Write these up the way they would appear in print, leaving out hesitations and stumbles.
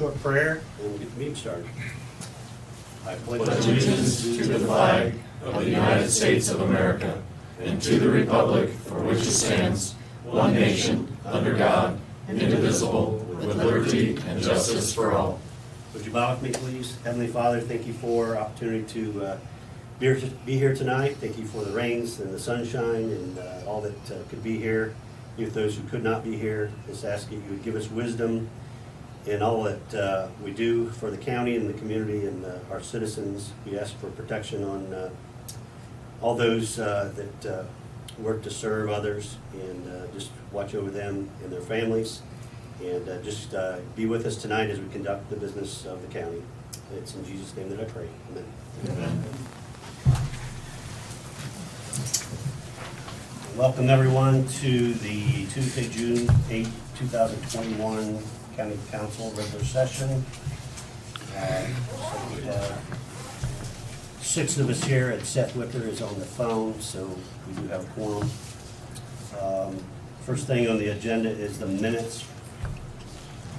short prayer, and we'll get the meeting started. I pledge Allegiance to the flag of the United States of America and to the republic for which it stands, one nation, under God, indivisible, with liberty and justice for all. Would you bow with me, please? Heavenly Father, thank you for opportunity to be here tonight. Thank you for the rains and the sunshine and all that could be here. If those who could not be here, just ask you would give us wisdom in all that we do for the county and the community and our citizens. We ask for protection on all those that work to serve others, and just watch over them and their families, and just be with us tonight as we conduct the business of the county. It's in Jesus' name that I pray. Amen. Amen. Welcome everyone to the Tuesday, June 8, 2021 County Council regular session. So we have 6 of us here, and Seth Wicker is on the phone, so we do have a quorum. First thing on the agenda is the minutes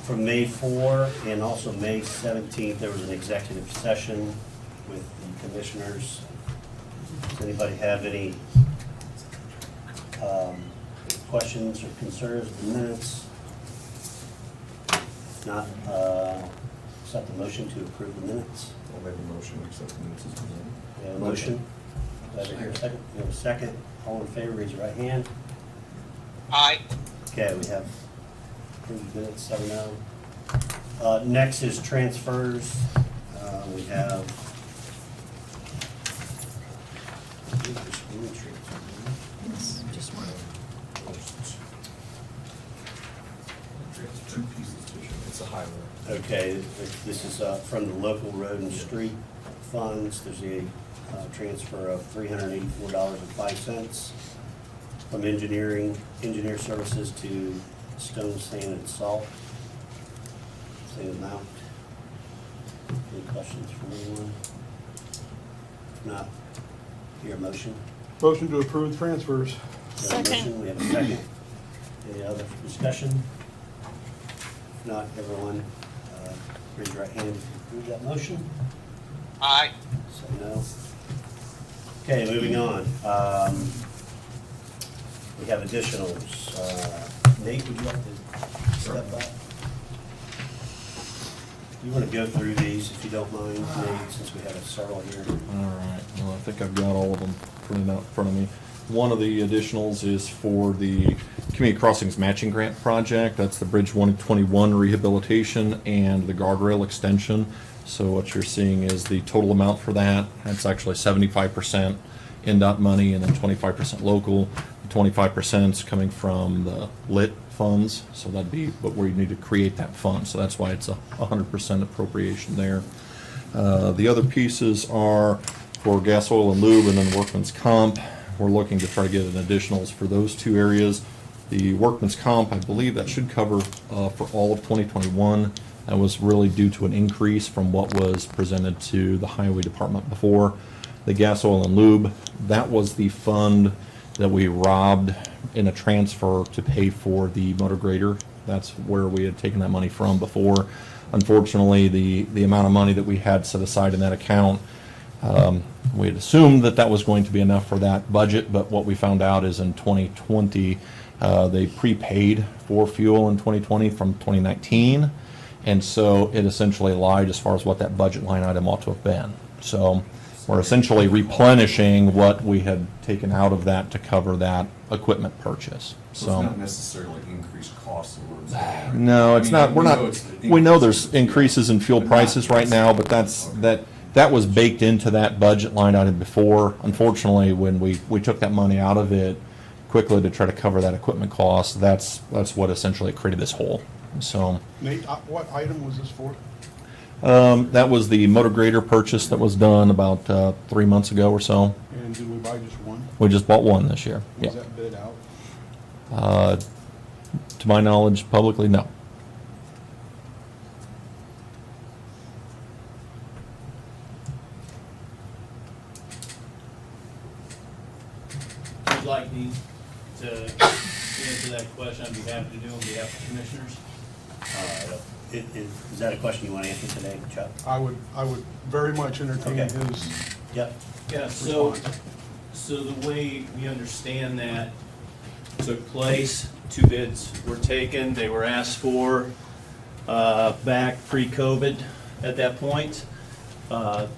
from May 4 and also May 17th. There was an executive session with the commissioners. Does anybody have any questions or concerns with the minutes? If not, accept the motion to approve the minutes. I'll make a motion to accept the minutes as presented. We have a motion. Do I hear a second? We have a second. All in favor, raise your right hand. Aye. Okay, we have approved minutes, 7-0. Next is transfers. We have Just one. Two pieces to it. It's a highway. Okay, this is from the local road and street funds. There's a transfer of $384.05 from engineer services to stone, sand, and salt. Same amount. Any questions from anyone? If not, your motion. Motion to approve transfers. We have a motion, we have a second. Any other discussion? If not, everyone, raise your right hand if you approve that motion. Aye. Say no. Okay, moving on. We have additionals. Nate, would you like to step up? You want to go through these if you don't mind, Nate, since we have several here. All right, well, I think I've got all of them printed out in front of me. One of the additionals is for the Community Crossings Matching Grant Project. That's the Bridge 121 rehabilitation and the guardrail extension. So what you're seeing is the total amount for that. That's actually 75% NDOT money and then 25% local. The 25% is coming from the LIT funds, so that'd be what we need to create that fund. So that's why it's a 100% appropriation there. The other pieces are for gas, oil, and lube, and then workman's comp. We're looking to try to get an additionals for those two areas. The workman's comp, I believe that should cover for all of 2021. That was really due to an increase from what was presented to the highway department before. The gas, oil, and lube, that was the fund that we robbed in a transfer to pay for the motor grader. That's where we had taken that money from before. Unfortunately, the amount of money that we had set aside in that account, we had assumed that that was going to be enough for that budget, but what we found out is in 2020, they prepaid for fuel in 2020 from 2019, and so it essentially lied as far as what that budget line item ought to have been. So we're essentially replenishing what we had taken out of that to cover that equipment purchase. So it's not necessarily increased costs of what it's at. No, it's not. We're not. We know there's increases, increases in fuel but prices not right now, but that was baked into that budget line item before. Unfortunately, when we took that money out of it quickly to try to cover that equipment cost, that's what essentially created this hole. So Nate, what item was this for? that was the motor grader purchase that was done about 3 months ago or so. And did we buy just one? We just bought one this year. Was Yeah. that bid out? To my knowledge, publicly, no. Would like me to answer that question, I'd be happy to do on behalf of the commissioners. Is that a question you want to answer today, Chuck? I would very much entertain Okay. his Yeah, so, response. so the way we understand that took place, 2 bids were taken, they were asked for back pre-COVID at that point.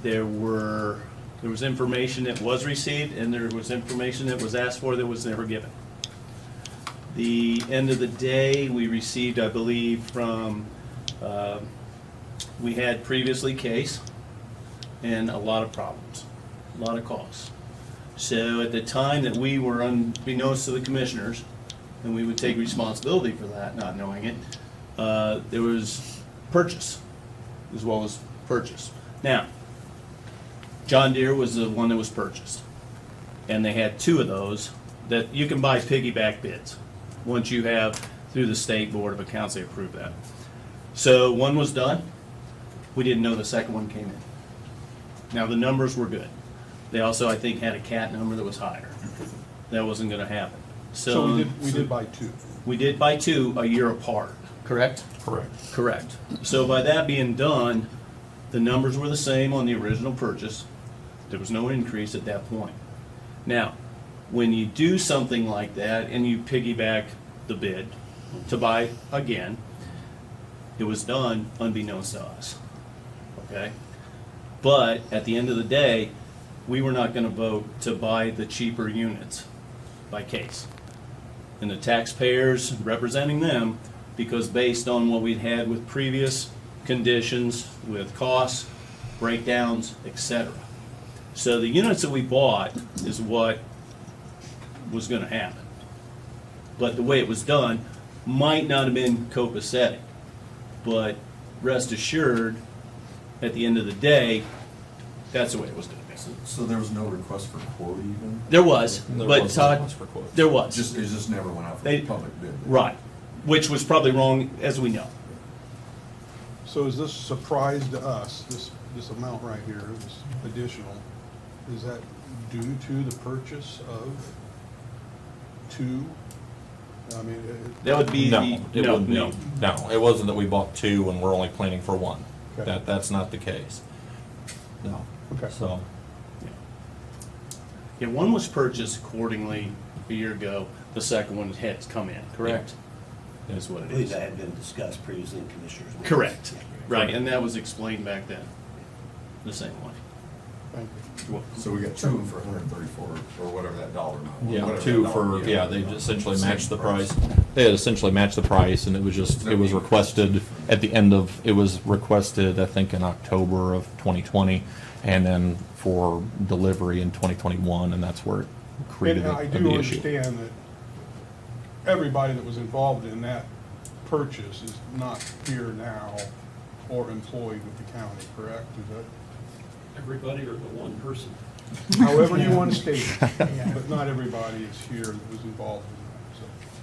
There was information that was received, and there was information that was asked for that was never given. The end of the day, we received, I believe, from, we had previously Case, and a lot of problems, a lot of costs. So at the time that we were unbeknownst to the commissioners, and we would take responsibility for that, not knowing it, there was purchase, as well as purchase. Now, John Deere was the one that was purchased, and they had 2 of those that you can buy piggyback bids. Once you have, through the State Board of Accounts, they approve that. So one was done, we didn't know the second one came in. Now, the numbers were good. They also, I think, had a CAT number that was higher. That wasn't gonna happen. So we did buy 2. We did buy 2 a year apart, correct? Correct. Correct. So by that being done, the numbers were the same on the original purchase. There was no increase at that point. Now, when you do something like that and you piggyback the bid to buy again, it was done unbeknownst to us, okay? But at the end of the day, we were not gonna vote to buy the cheaper units by Case. And the taxpayers representing them, because based on what we'd had with previous conditions, with costs, breakdowns, etc. So the units that we bought is what was gonna happen. But the way it was done might not have been copacetic. But rest assured, at the end of the day, that's the way it was gonna be. So there was no request for quote even? There was, There but was no Todd, request for quotes. there was. It just never went out for They- public bid? Right, which was probably wrong, as we know. So is this a surprise to us, this amount right here, this additional, is that due to the purchase of 2? I mean, That would be No, the, it no, wouldn't be. no. No, it wasn't that we bought 2 and we're only planning for 1. Okay. That's not the case. No. Okay. So, Yeah, one was purchased accordingly a year ago, the second one has come in, correct? That's what I it believe is. that had been discussed previously in commissioners. meetings. Correct, right, and that was explained back then, the same way. thank you. Well, So we got 2 of them for 134, or whatever that dollar amount was. yeah, whatever 2 that for, dollar- yeah, they essentially Same matched the price. They had essentially matched the price, and it was just, it was requested at the end of, it was requested, I think, in October of 2020, and then for delivery in 2021, and that's where it created And I the do issue. understand that everybody that was involved in that purchase is not here now or employed with the county, correct? Is that, Everybody or the one person? however you want to state it, but not everybody is here that was involved in that,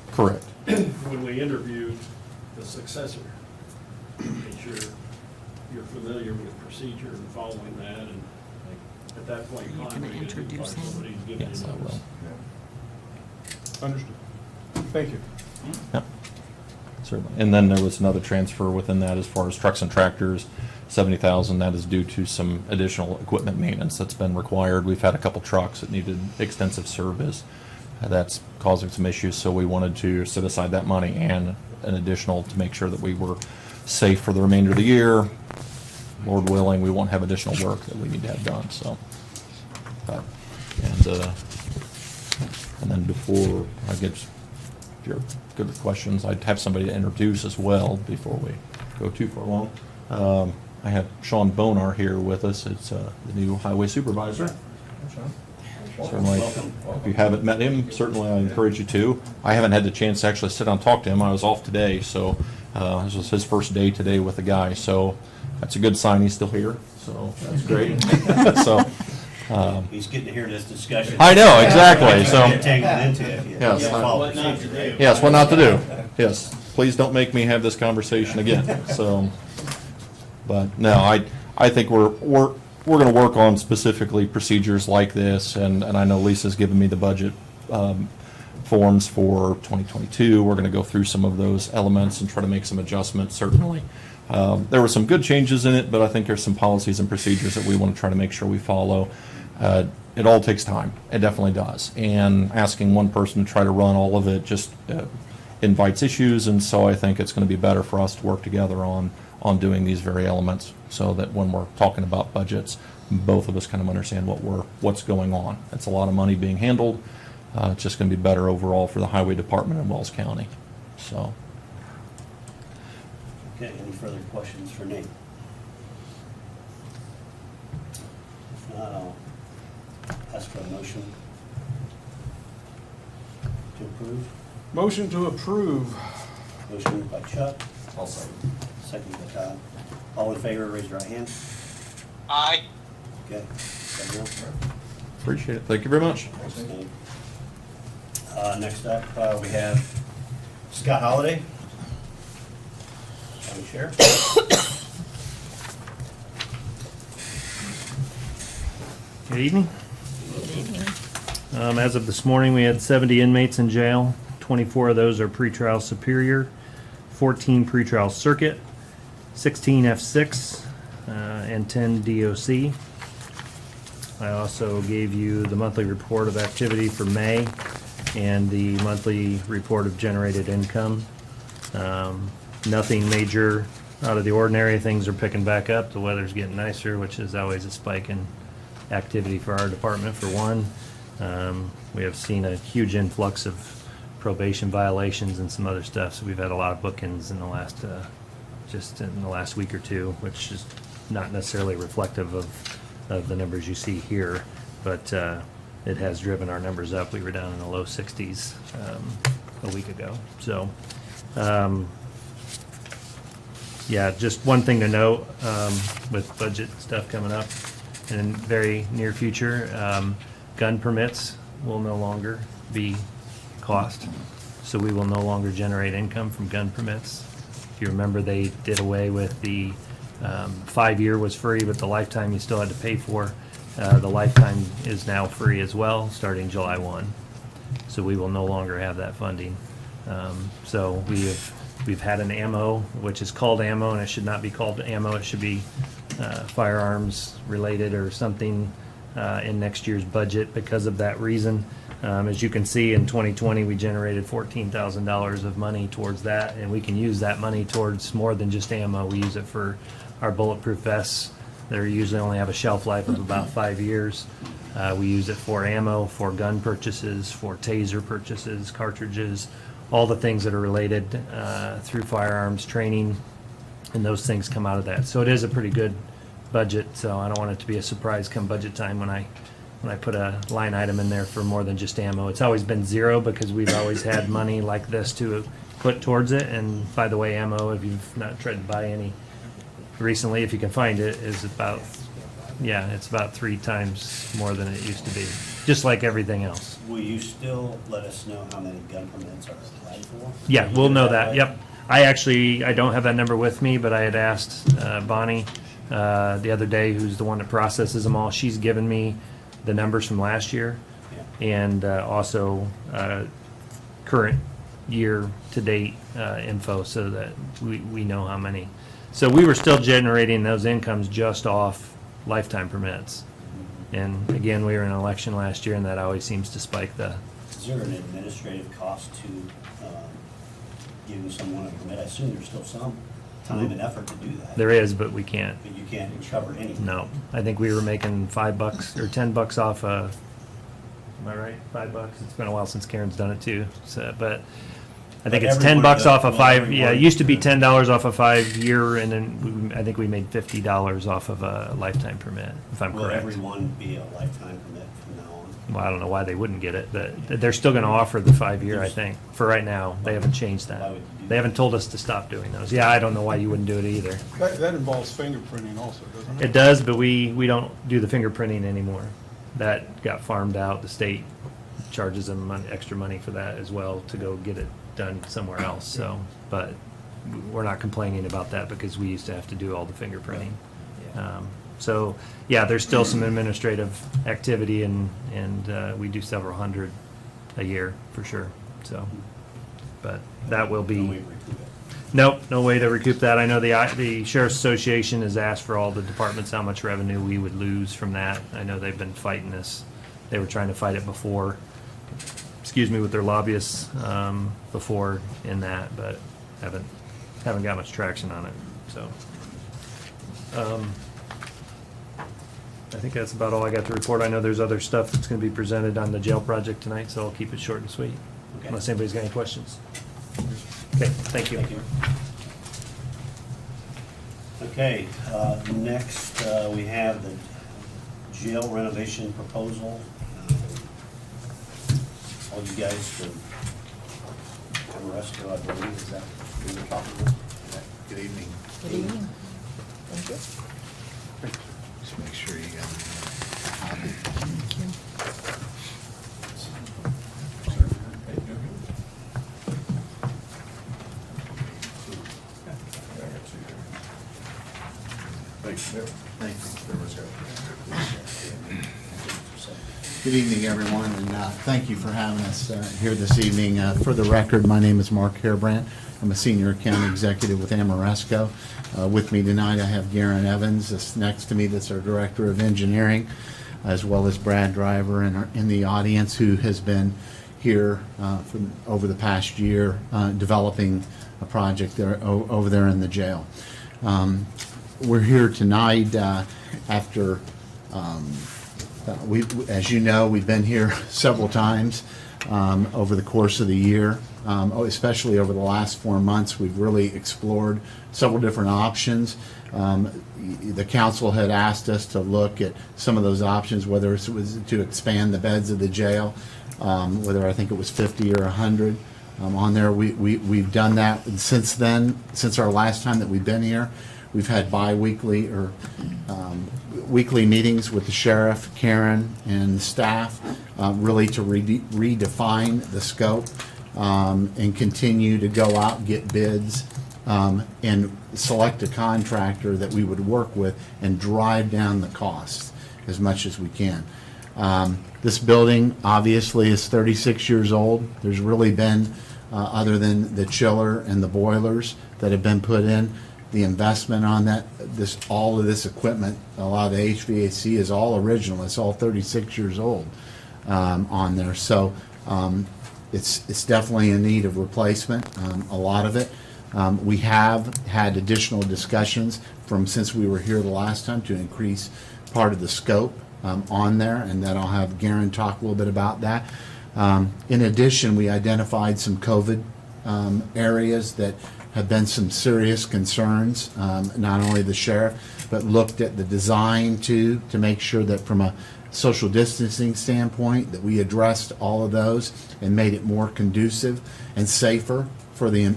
so. Correct. When we interviewed the successor, made sure you're familiar with procedure and following that, and at that point in Are you time, gonna we didn't introduce find him? somebody to give you Yes, I notice. will. Yeah. Understood. Thank you. Yep, certainly. And then there was another transfer within that as far as trucks and tractors, 70,000. That is due to some additional equipment maintenance that's been required. We've had a couple trucks that needed extensive service. That's causing some issues, so we wanted to set aside that money and an additional to make sure that we were safe for the remainder of the year. Lord willing, we won't have additional work that we need to have done, so. But, and then before I get, if you're good with questions, I'd have somebody to introduce as well before we go too far along. I have Sean Bonar here with us. It's the new highway supervisor. Certainly, if you haven't met him, certainly I encourage you to. I haven't had the chance to actually sit down and talk to him. I was off today, so this was his first day today with the guy. So that's a good sign he's still here. So that's great. So He's getting to hear this discussion. I know, exactly. So Get tangled into it if you Yes. follow What not to procedure. do. yes, what not to do. Yes, please don't make me have this conversation again. So, but no, I think we're going to work on specifically procedures like this, and I know Lisa's given me the budget forms for 2022. We're going to go through some of those elements and try to make some adjustments, certainly. There were some good changes in it, but I think there's some policies and procedures that we want to try to make sure we follow. It all takes time. It definitely does. And asking one person to try to run all of it just invites issues, and so I think it's going to be better for us to work together on doing these very elements, so that when we're talking about budgets, both of us kind of understand what's going on. It's a lot of money being handled. It's just going to be better overall for the Highway Department in Wells County. So, Okay, any further questions for Nate? If not, I'll ask for a motion to approve. Motion to approve. Motion by Chuck, I'll second. second by Todd. All in favor, raise your right hand. Aye. Okay. Everyone? appreciate it. Thank you very much. Thanks, Nate. Next up, we have Scott Holliday, County Sheriff. Good evening. As of this morning, we had 70 inmates in jail. 24 of those are pretrial superior, 14 pretrial circuit, 16 F6, and 10 DOC. I also gave you the monthly report of activity for May and the monthly report of generated income. Nothing major out of the ordinary. Things are picking back up. The weather's getting nicer, which is always a spike in activity for our department, for one. We have seen a huge influx of probation violations and some other stuff, so we've had a lot of bookings in the last, just in the last week or two, which is not necessarily reflective of the numbers you see here, but it has driven our numbers up. We were down in the low 60s a week ago. So, yeah, just one thing to note with budget stuff coming up in the very near future, gun permits will no longer be cost, so we will no longer generate income from gun permits. If you remember, they did away with the 5-year was free, but the lifetime you still had to pay for. The lifetime is now free as well, starting July 1. So we will no longer have that funding. So we've had an ammo, which is called ammo, and it should not be called ammo. It should be firearms related or something in next year's budget because of that reason. As you can see, in 2020, we generated $14,000 of money towards that, and we can use that money towards more than just ammo. We use it for our bulletproof vests. They usually only have a shelf life of about 5 years. We use it for ammo, for gun purchases, for taser purchases, cartridges, all the things that are related through firearms training, and those things come out of that. So it is a pretty good budget, so I don't want it to be a surprise come budget time when I put a line item in there for more than just ammo. It's always been zero because we've always had money like this to put towards it. And by the way, ammo, if you've not tried to buy any recently, if you can find it, is about, yeah, it's about 3 times more than it used to be, just like everything else. Will you still let us know how many gun permits are applied for? Yeah, we'll know that, Right? yep. I don't have that number with me, but I had asked Bonnie the other day, who's the one that processes them all. She's given me the numbers from last year Yeah. and also current year-to-date info so that we know how many. So we were still generating those incomes just off lifetime permits. And again, we were in an election last year, and that always seems to spike the. Is there an administrative cost to giving someone a permit? I assume there's still some time and effort to do that. There is, but we can't. But you can't cover anything. No, I think we were making $5 or $10 off a. Am I right? $5. It's been a while since Karen's done it too. So, but I think But it's everyone $10 does- off a well, 5. Yeah, it everyone- used to be $10 off a 5-year, and then I think we made $50 off of a lifetime permit, if I'm Will correct. everyone be a lifetime permit from now on? Well, I don't know why they wouldn't get it, but they're still going to offer the 5-year, I think, for right now. They haven't changed Why that. would you do They haven't told us to stop doing those. Yeah, I don't know why you wouldn't do it either. That involves fingerprinting also, doesn't it? It does, but we don't do the fingerprinting anymore. That got farmed out. The state charges them extra money for that as well to go get it done somewhere else. So, but we're not complaining about that because we used to have to do all the fingerprinting. So, yeah, there's still some administrative activity, and we do several hundred a year for sure. So, but that will Don't we be, recoup it? Nope, no way to recoup that. I know the Sheriff's Association has asked for all the departments how much revenue we would lose from that. I know they've been fighting this. They were trying to fight it before, with their lobbyists before in that, but haven't got much traction on it, so. I think that's about all I got to report. I know there's other stuff that's gonna be presented on the jail project tonight, so I'll keep it short and sweet. Okay. Unless anybody's got any questions. Okay, thank you. Thank you. Okay, next, we have the jail renovation proposal. All you guys from Amoresco, I believe, is that who you're talking about? Okay. Good evening. Good evening. Thank you. Just make sure you got Good evening, everyone, and thank you for having us here this evening. For the record, my name is Mark Harebrant. I'm a senior account executive with Amoresco. With me tonight, I have Garen Evans. That's next to me. That's our director of engineering, as well as Brad Driver in the audience, who has been here over the past year developing a project there over there in the jail. We're here tonight after. As you know, we've been here several times over the course of the year, especially over the last 4 months. We've really explored several different options. The council had asked us to look at some of those options, whether it was to expand the beds of the jail, whether I think it was 50 or 100 on there. We've done that since then, since our last time that we've been here. We've had bi-weekly or weekly meetings with the sheriff, Karen, and the staff, really to redefine the scope and continue to go out and get bids and select a contractor that we would work with and drive down the costs as much as we can. This building obviously is 36 years old. There's really been, other than the chiller and the boilers that have been put in, the investment on that, all of this equipment, a lot of the HVAC is all original. It's all 36 years old on there. So it's definitely in need of replacement, a lot of it. We have had additional discussions since we were here the last time to increase part of the scope on there, and then I'll have Garen talk a little bit about that. In addition, we identified some COVID areas that have been some serious concerns, not only the sheriff, but looked at the design to make sure that from a social distancing standpoint that we addressed all of those and made it more conducive and safer for the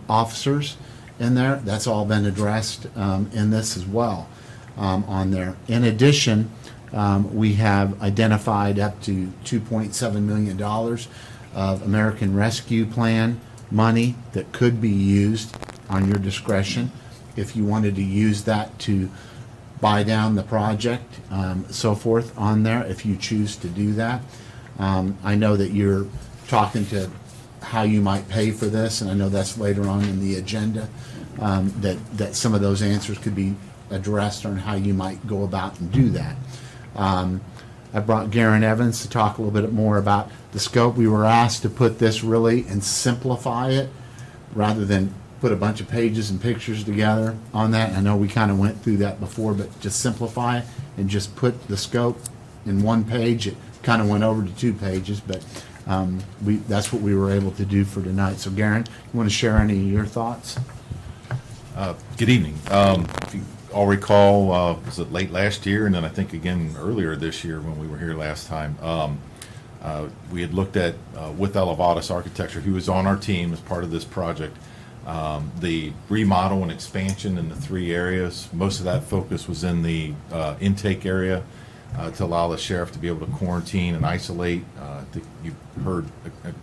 officers in there. That's all been addressed in this as well on there. In addition, we have identified up to $2.7 million of American Rescue Plan money that could be used on your discretion if you wanted to use that to buy down the project, so forth on there, if you choose to do that. I know that you're talking to how you might pay for this, and I know that's later on in the agenda, that some of those answers could be addressed on how you might go about and do that. I brought Garen Evans to talk a little bit more about the scope. We were asked to put this really and simplify it rather than put a bunch of pages and pictures together on that. I know we kind of went through that before, but just simplify it and just put the scope in one page. It kind of went over to 2 pages, but that's what we were able to do for tonight. So Garen, you want to share any of your thoughts? Good evening. If you all recall, was it late last year, and then I think again earlier this year when we were here last time, we had looked at, with Elevatus Architecture, who was on our team as part of this project, the remodel and expansion in the 3 areas. Most of that focus was in the intake area to allow the sheriff to be able to quarantine and isolate. I think you heard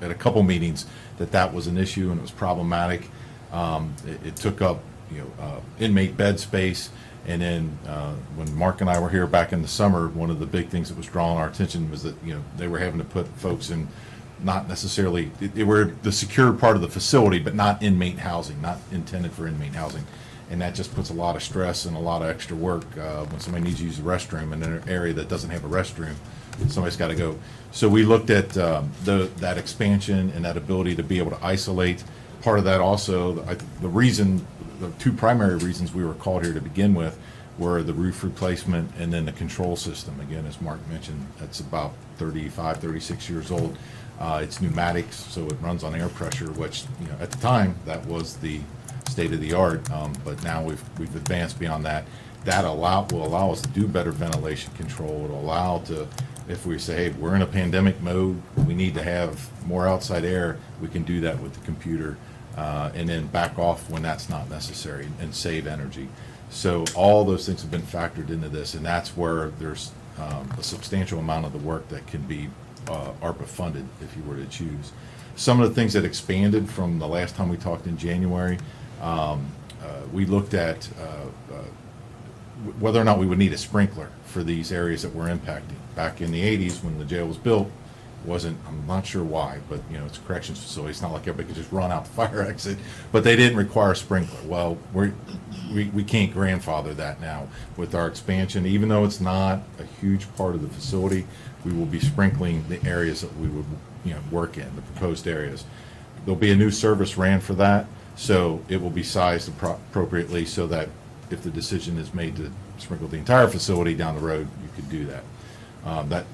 at a couple meetings that was an issue and it was problematic. It took up inmate bed space, and then when Mark and I were here back in the summer, one of the big things that was drawing our attention was that they were having to put folks in not necessarily, we're the secure part of the facility, but not inmate housing, not intended for inmate housing. And that just puts a lot of stress and a lot of extra work when somebody needs to use the restroom in an area that doesn't have a restroom. Somebody's got to go. So we looked at that expansion and that ability to be able to isolate. Part of that also, the two primary reasons we were called here to begin with were the roof replacement and then the control system. Again, as Mark mentioned, that's about 35, 36 years old. It's pneumatics, so it runs on air pressure, which, at the time, that was the state of the art. But now we've advanced beyond that. That will allow us to do better ventilation control. It'll allow to, if we say, hey, we're in a pandemic mode, we need to have more outside air, we can do that with the computer, and then back off when that's not necessary and save energy. So all those things have been factored into this, and that's where there's a substantial amount of the work that can be ARPA funded if you were to choose. Some of the things that expanded from the last time we talked in January, we looked at whether or not we would need a sprinkler for these areas that we're impacting. Back in the 80s when the jail was built, I'm not sure why, but it's a corrections facility. It's not like everybody could just run out the fire exit, but they didn't require a sprinkler. Well, we can't grandfather that now with our expansion. Even though it's not a huge part of the facility, we will be sprinkling the areas that we would work in, the proposed areas. There'll be a new service ran for that, so it will be sized appropriately so that if the decision is made to sprinkle the entire facility down the road, you could do that.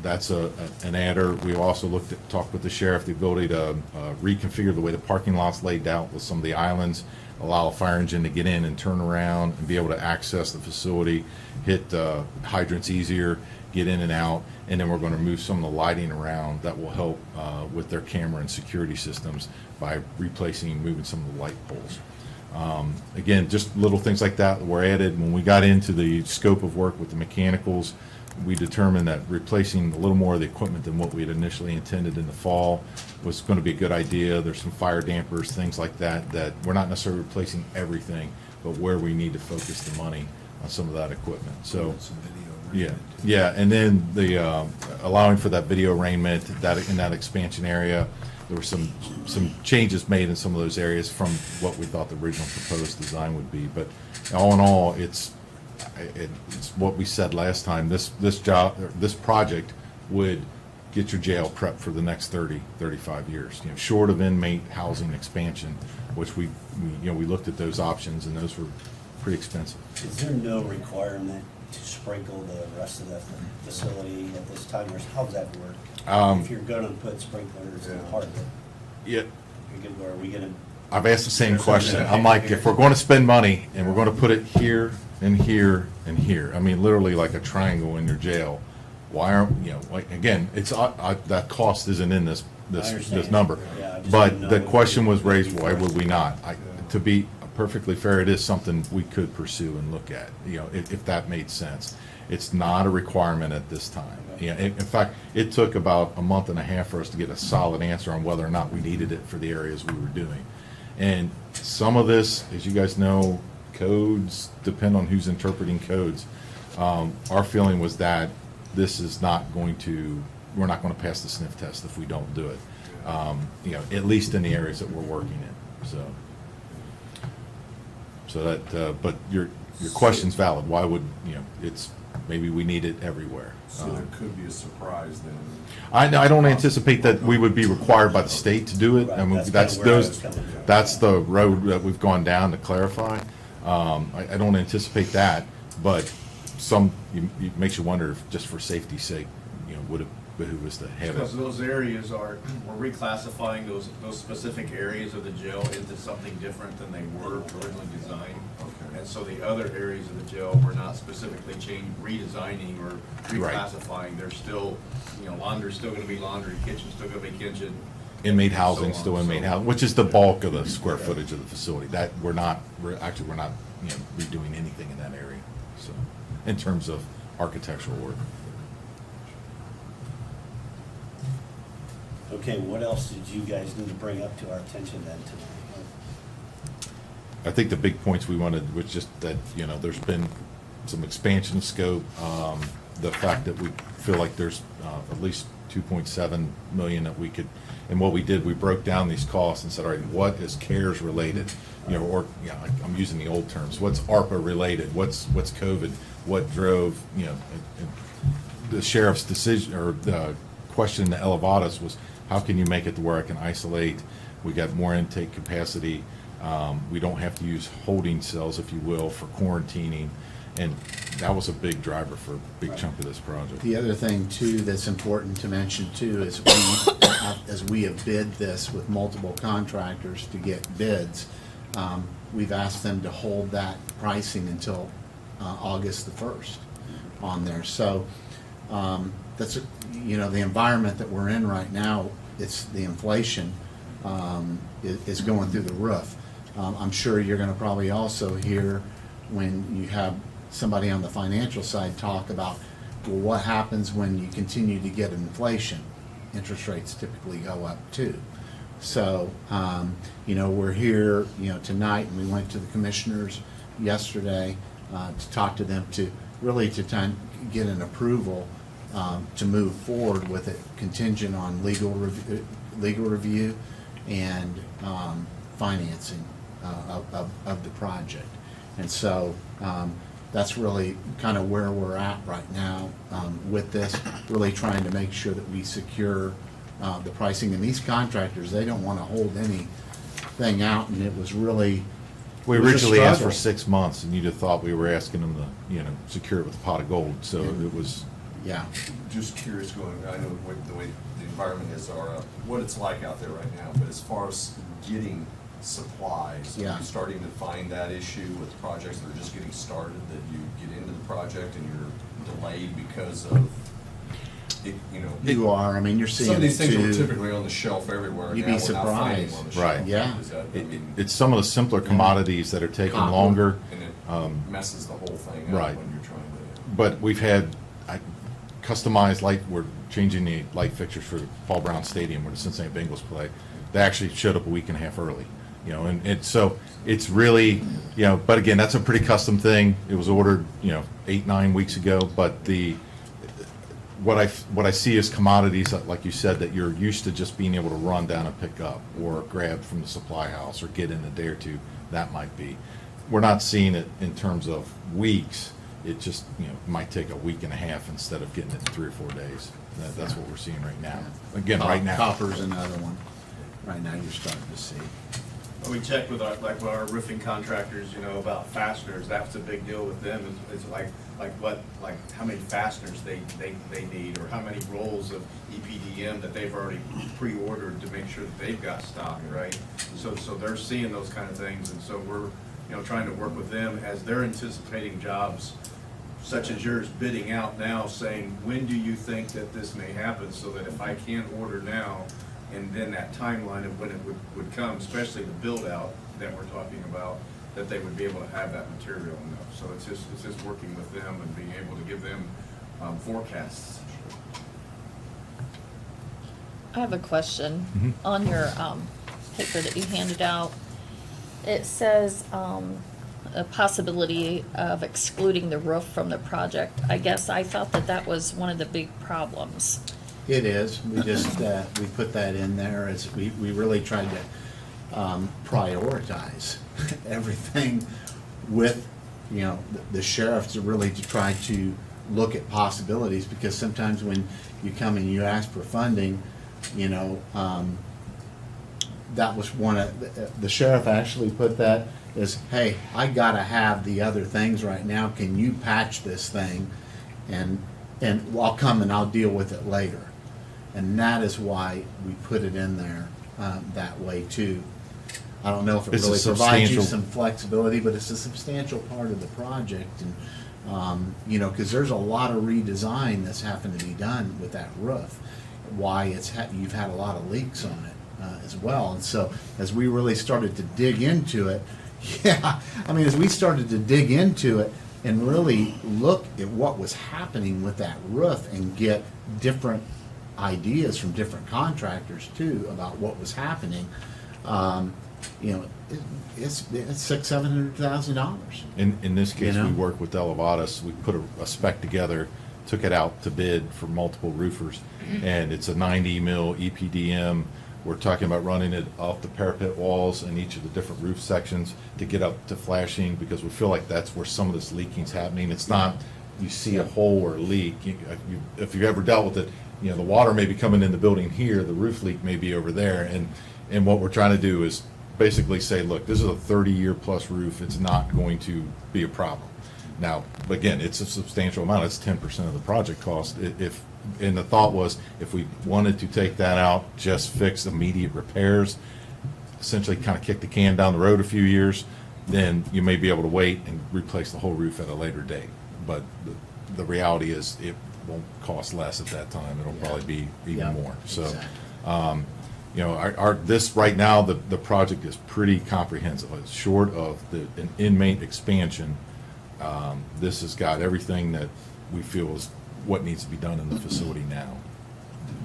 That's an adder. We also talked with the sheriff, the ability to reconfigure the way the parking lot's laid out with some of the islands, allow a fire engine to get in and turn around and be able to access the facility, hit hydrants easier, get in and out, and then we're going to move some of the lighting around that will help with their camera and security systems by moving some of the light poles. Again, just little things like that were added. When we got into the scope of work with the mechanicals, we determined that replacing a little more of the equipment than what we had initially intended in the fall was going to be a good idea. There's some fire dampers, things like that, that we're not necessarily replacing everything, but where we need to focus the money on some of that equipment. So, yeah, and then the allowing for that video arraignment in that expansion area. There were some changes made in some of those areas from what we thought the original proposed design would be. But all in all, it's what we said last time. This project would get your jail prepped for the next 30, 35 years. Short of inmate housing expansion, which we looked at those options, and those were pretty expensive. Is there no requirement to sprinkle the rest of the facility at this time, or how does that work? If you're going to put sprinklers in part of it, Yeah. are we going to? I've asked the same question. I'm like, if we're going to spend money and we're going to put it here and here and here, I mean, literally like a triangle in your jail, why aren't, again, it's that cost isn't in this number. Yeah, I just But didn't know the if question we was raised, could why do would we not? To be perfectly fair, it is something we could pursue and look at, if that made sense. It's not a requirement at this time. In fact, it took about a month and a half for us to get a solid answer on whether or not we needed it for the areas we were doing. And some of this, as you guys know, codes depend on who's interpreting codes. Our feeling was that this is not going to, we're not going to pass the sniff test if we don't do it. At least in the areas that we're working in. So that, but your question's valid. Why would, it's, maybe we need it everywhere. So there could be a surprise then. I don't anticipate that we would be required by the state to do it. I mean, That's kinda where I was coming from. that's the road that we've gone down to clarify. I don't anticipate that, but it makes you wonder if, just for safety's sake, would it behoove us to have Because it? those areas we're reclassifying those specific areas of the jail into something different than they were originally designed. Okay. And so the other areas of the jail, we're not specifically redesigning or Right. reclassifying. They're still, laundry's still gonna be laundry, kitchen's still gonna be kitchen. Inmate so housing, on. still inmate So- housing, which is the bulk of the square footage of the facility. That we're not redoing anything in that area, so, in terms of architectural work. Okay, what else did you guys need to bring up to our attention then tonight? I think the big points we wanted was just that, there's been some expansion of scope, the fact that we feel like there's at least 2.7 million that we could, and what we did, we broke down these costs and said, all right, what is CARES related? You know, or, yeah, I'm using the old terms, what's ARPA related, what's COVID, what drove, you know, the sheriff's decision, or the question to Elevatus was, how can you make it to where I can isolate? We got more intake capacity. We don't have to use holding cells, if you will, for quarantining. And that was a big driver for a big chunk of this project. The other thing too that's important to mention too is as we have bid this with multiple contractors to get bids, we've asked them to hold that pricing until August the 1st on there. So that's, you know, the environment that we're in right now, it's the inflation is going through the roof. I'm sure you're going to probably also hear when you have somebody on the financial side talk about, well, what happens when you continue to get inflation? Interest rates typically go up too. So, you know, we're here, you know, tonight, and we went to the commissioners yesterday to talk to them to really to get an approval to move forward with it, contingent on legal review and financing of the project. And so that's really kind of where we're at right now with this, really trying to make sure that we secure the pricing. And these contractors, they don't want to hold anything out, and it was really, We it was a originally asked for struggle. 6 months, and you'd have thought we were asking them to, you know, secure it with a pot of gold. So it was, Yeah. Just curious, I know the way the environment is, or what it's like out there right now, but as far as getting supplies, Yeah. are you starting to find that issue with projects that are just getting started, that you get into the project and you're delayed because of, it, you know? You are, I mean, you're seeing Some of these things too. are typically on the shelf everywhere now. You'd be We're not finding them surprised. on the shelf. Right. Yeah. Is that, I mean, it's some of the simpler commodities that are taking Copper. longer. and it messes the whole thing right. up when you're trying to. But we've had customized light, we're changing the light fixtures for Paul Brown Stadium where the Cincinnati Bengals play. They actually showed up a week and a half early, you know, and so it's really, you know, but again, that's a pretty custom thing. It was ordered, you know, 8-9 weeks ago, but what I see is commodities, like you said, that you're used to just being able to run down and pick up or grab from the supply house or get in a day or two, that might be. We're not seeing it in terms of weeks. It just, you know, might take a week and a half instead of getting it in 3 or 4 days. That's what we're seeing right now. Again, right now. Copper's another one. Right now, you're starting to see. We checked with our roofing contractors, you know, about fasteners. That's a big deal with them, is how many fasteners they need, or how many rolls of EPDM that they've already pre-ordered to make sure that they've got stock, right? So they're seeing those kind of things, and so we're, you know, trying to work with them as they're anticipating jobs such as yours bidding out now, saying, when do you think that this may happen, so that if I can order now, and then that timeline of when it would come, especially the build-out that we're talking about, that they would be able to have that material enough. So it's just working with them and being able to give them forecasts. I have a question. On your paper that you handed out, it says a possibility of excluding the roof from the project. I guess I thought that was one of the big problems. It is. We just, we put that in there as we really tried to prioritize everything with, you know, the sheriffs to really to try to look at possibilities, because sometimes when you come and you ask for funding, you know, that was one of, the sheriff actually put that as, hey, I gotta have the other things right now. Can you patch this thing? And I'll come and I'll deal with it later. And that is why we put it in there that way too. I don't know if it It's a really provides you substantial- some flexibility, but it's a substantial part of the project. And, you know, because there's a lot of redesign that's having to be done with that roof. Why you've had a lot of leaks on it as well. And so as we really started to dig into it, yeah, I mean, as we started to dig into it and really look at what was happening with that roof and get different ideas from different contractors too about what was happening, you know, it's $600,000-$700,000. In this case, You know? we worked with Elevatus. We put a spec together took it out to bid for multiple roofers, and it's a 90 mil EPDM. We're talking about running it off the parapet walls in each of the different roof sections to get up to flashing, because we feel like that's where some of this leaking's happening. It's not, you see a hole or a leak. If you've ever dealt with it, you know, the water may be coming in the building here, the roof leak may be over there, and what we're trying to do is basically say, look, this is a 30-year plus roof, it's not going to be a problem. Now, again, it's a substantial amount, it's 10% of the project cost. And the thought was, if we wanted to take that out, just fix immediate repairs, essentially kind of kick the can down the road a few years, then you may be able to wait and replace the whole roof at a later date. But the reality is, it won't cost less at that time, it'll probably be even more. So, Exactly. you know, this right now, the project is pretty comprehensive. It's short of an inmate expansion. This has got everything that we feel is what needs to be done in the facility now.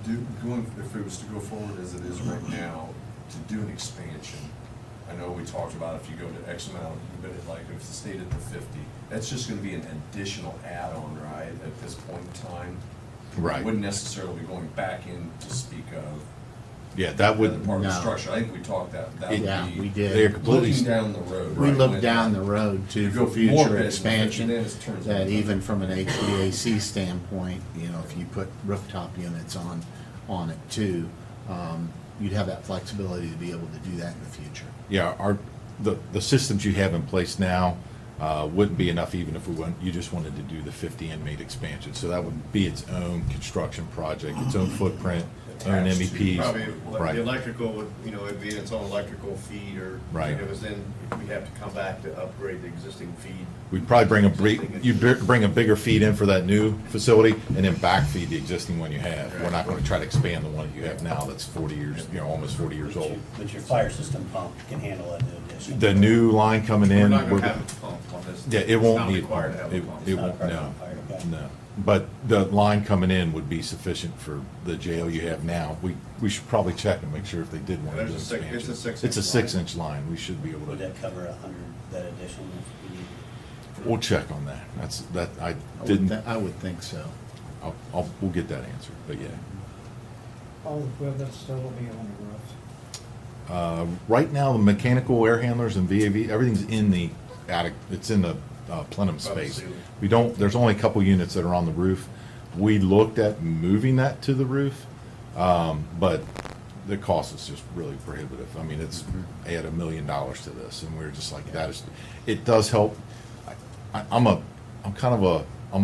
If it was to go forward as it is right now, to do an expansion, I know we talked about if you go to X amount, but like if it's stated to 50, that's just gonna be an additional add-on, right, at this point in time? Right. It wouldn't necessarily be going back in to speak of Yeah, that would, another part of the No. structure. I think we talked that would Yeah, be we did. they're completely, looking down the road. We right, look when- down the road to You go for for more future bids, expansion, and then it turns that into- even from an HVAC standpoint, you know, if you put rooftop units on it too, you'd have that flexibility to be able to do that in the future. yeah, the systems you have in place now wouldn't be enough even if you just wanted to do the 50 inmate expansion. So that would be its own construction project, its own footprint, own Attached to MEPs. Probably, Right. the electrical would, you know, it'd be its own electrical feed, or, Right. it was then, we'd have to come back to upgrade the existing feed. We'd probably bring a bigger feed in for that new facility and then backfeed the existing one you have. We're not gonna try to expand the one that you have now that's 40 years, you know, almost 40 years old. But your fire system pump can handle that new addition. The new line coming We're in. not gonna have a pump on this. Yeah, it won't need. It's not required to have a it- pump. It Not won't, required to no, have fire, okay. no. But the line coming in would be sufficient for the jail you have now. We should probably check and make sure if they did want to do There's a six- expansion. it's a 6-inch It's a line. 6-inch line. We should be able Would to, that cover 100, that addition if we need? we'll check on that. I didn't, I would think so. we'll get that answered, but yeah. All the equipment still will be on the roof. Right now, the mechanical air handlers and VAV, everything's in the attic, it's in the plenum space. ceiling. We don't, there's only a couple units that are on the roof. We looked at moving that to the roof, but the cost is just really prohibitive. I mean, it's, add $1 million to this, and we're just like, that is, it does help. I'm on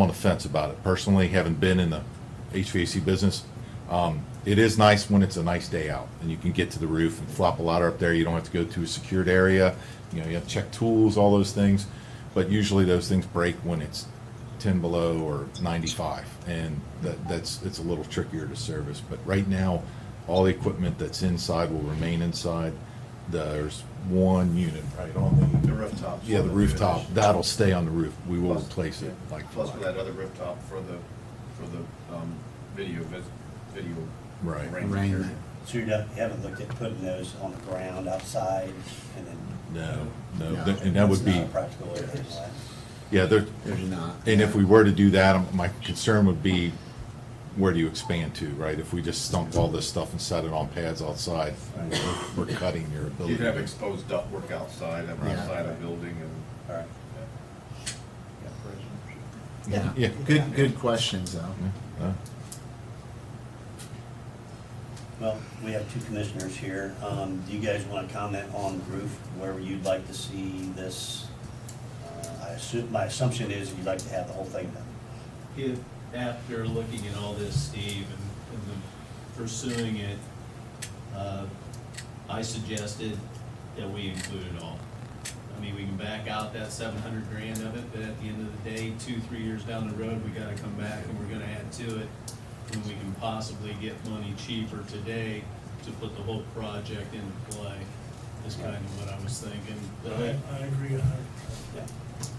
the fence about it personally, having been in the HVAC business. It is nice when it's a nice day out and you can get to the roof and flop a ladder up there. You don't have to go to a secured area. You know, you have to check tools, all those things. But usually those things break when it's 10 below or 95, and it's a little trickier to service. But right now, all the equipment that's inside will remain inside. There's one unit right on The rooftop. yeah, the rooftop, that'll stay on the roof. We will replace it like for Plus for like. that other rooftop for the video. Right. Arraignment. So you haven't looked at putting those on the ground outside and then? No, No. and that would It's be, not a practical way to handle that. yeah, There's not. and if we were to do that, my concern would be, where do you expand to, right? If we just stump all this stuff and set it on pads outside, we're cutting your ability. You'd have exposed ductwork outside, Yeah. outside a building and. All right. Yeah, Yeah. good questions though. Well, we have two commissioners here. Do you guys want to comment on the roof, where you'd like to see this? My assumption is you'd like to have the whole thing done. If, after looking at all this, Steve, and pursuing it, I suggested that we include it all. I mean, we can back out that $700,000 of it, but at the end of the day, 2-3 years down the road, we gotta come back and we're gonna add to it. When we can possibly get money cheaper today to put the whole project into play, is kind of what I was thinking. But I agree 100%. Yeah,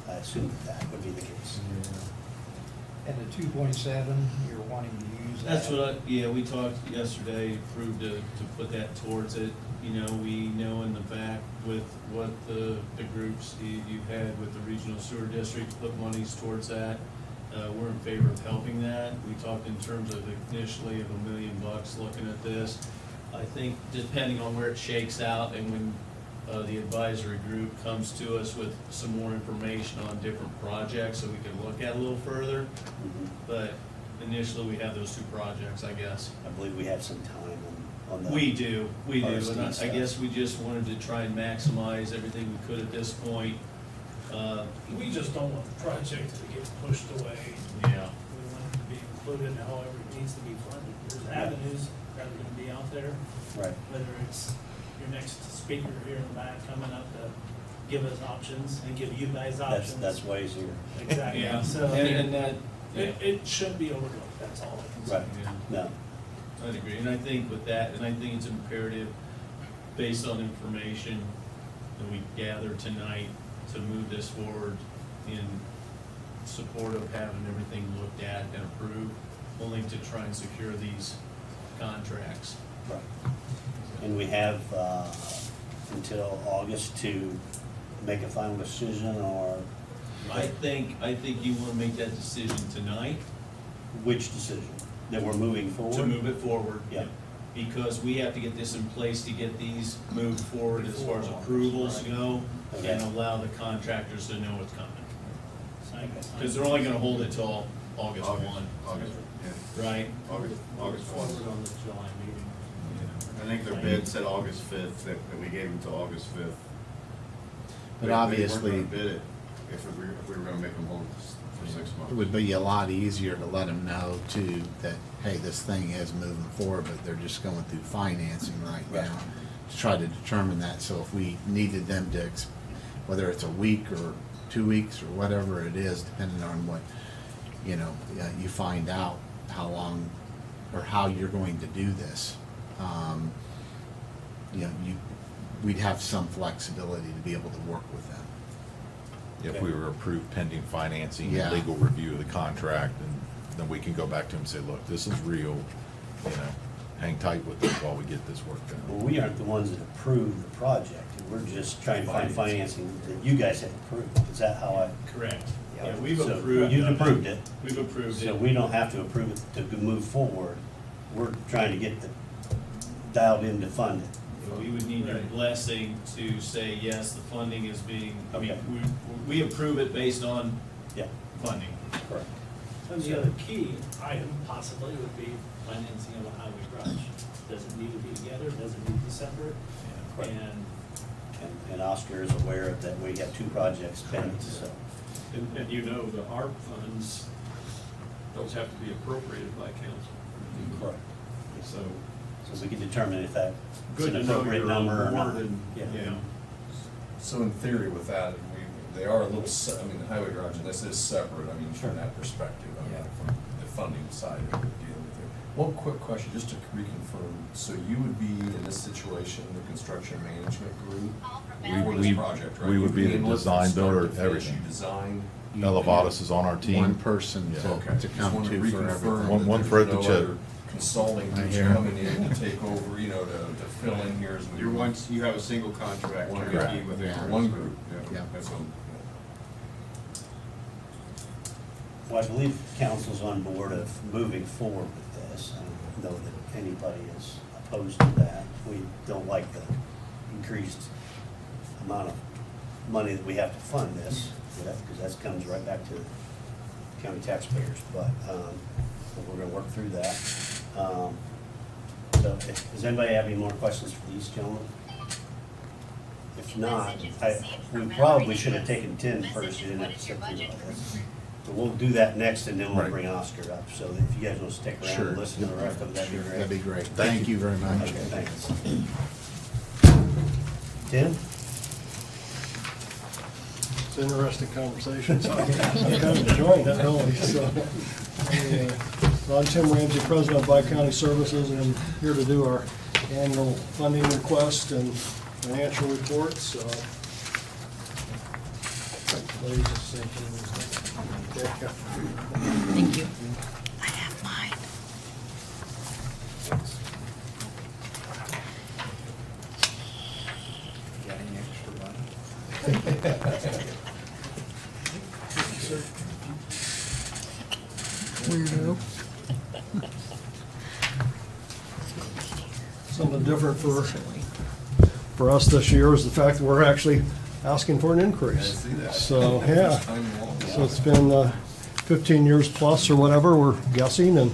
I assume that would be the case. And the 2.7, you're wanting to use that? That's what we talked yesterday, approved to put that towards it. You know, we know in the back with what the group, Steve, you've had with the regional sewer district, put monies towards that. we're in favor of helping that. We talked in terms of initially of $1 million looking at this. I think depending on where it shakes out and when the advisory group comes to us with some more information on different projects, so we can look at a little further. But initially, we have those two projects, I guess. I believe we have some time on the. We do. RSD And I stuff. guess we just wanted to try and maximize everything we could at this point. We just don't want the project to get pushed away. Yeah. We want it to be included however it needs to be funded. There's avenues that are gonna be out there, Right. whether it's your next speaker here in the back coming up to give us options and give you guys options. That's way easier. Exactly. Yeah. So, And that, it shouldn't be overlooked, that's all I can say. Right. yeah. No. I'd agree, and I think with that, and I think it's imperative, based on information that we gather tonight, to move this forward in support of having everything looked at and approved, only to try and secure these contracts. Right. And we have until August to make a final decision, or I think you wanna make that decision tonight, which decision? That we're moving forward? to move it forward. Yeah. Because we have to get this in place to get these moved forward as far as approvals go, Okay. and allow the contractors to know what's coming. Okay. Because they're only gonna hold it till August 1, August, yeah. right? August one. On the July meeting. I think their bid said August 5th, that we gave them till August 5th. But obviously- They weren't gonna bid it if we were gonna make them hold this for 6 months. It would be a lot easier to let them know too, that, hey, this thing is moving forward, but they're just going through financing right Right. now to try to determine that. So if we needed them to, whether it's a week or 2 weeks or whatever it is, depending on what, you find out how long or how you're going to do this. We'd have some flexibility to be able to work with them. If we were approved pending financing Yeah. and legal review of the contract, and then we can go back to them and say, look, this is real, hang tight with us while we get this work Well, done. we aren't the ones that approve the project, we're just trying to find financing that you guys have approved. Is that how I? Correct. Yeah, we've So approved. You've approved it, We've approved so it. we don't have to approve it to move forward. We're trying to get the dialed in to fund it. We would need your blessing to say, yes, the funding is being, Okay. we approve it based on Yeah, funding. correct. And the other key item possibly would be financing of a highway garage. Does it need to be together, does it need to be separate? Correct. And And Oscar is aware of that, we have two projects pending, so. And you know, the ARP funds, those have to be appropriated by council. Correct. So, So we can determine if that's good an to know appropriate you're on number or not. board and, yeah. So in theory with that, they are a little, the highway garage, and this is separate, from that perspective, from the funding side of the deal with it. One quick question, just to reconfirm, so you would be in this situation, the construction management group for this project, right? we would be the You'd handle it from design start builder, to finish. everything. You design. Elevatus is on our team. One person Yeah. to Okay, just come wanted to to for reconfirm everything. One that thread there's to no check. other consulting Right groups here. coming in to take over, to fill in here as we. You have a single contract, One turnkey group, with Yeah. a. one group, Yeah. yeah, that's one. Well, I believe council's on board of moving forward with this. I don't know that anybody is opposed to that. We don't like the increased amount of money that we have to fund this, because that comes right back to county taxpayers, but we're gonna work through that. So, does anybody have any more questions for these gentlemen? If not, we probably should have taken 10 first, and then sit through all this. So we'll do that next, and then we'll Right. bring Oscar up, so if you guys will stick around Sure. and listen to the rest of it, that'd be great. That'd be great. Thank you very much. Okay, thanks. Tim? it's an interesting conversation, so I'm kind of enjoying that, really, so. I'm Tim Ramsey, President of Bi-County Services, and I'm here to do our annual funding request and financial reports, Ladies, the same thing as that. Okay. Thank you. I have mine. Got any extra money? Something different for us this year is the fact that we're actually asking for an increase. I see that. So, yeah. Time long. So it's been 15 years plus or whatever, we're guessing, and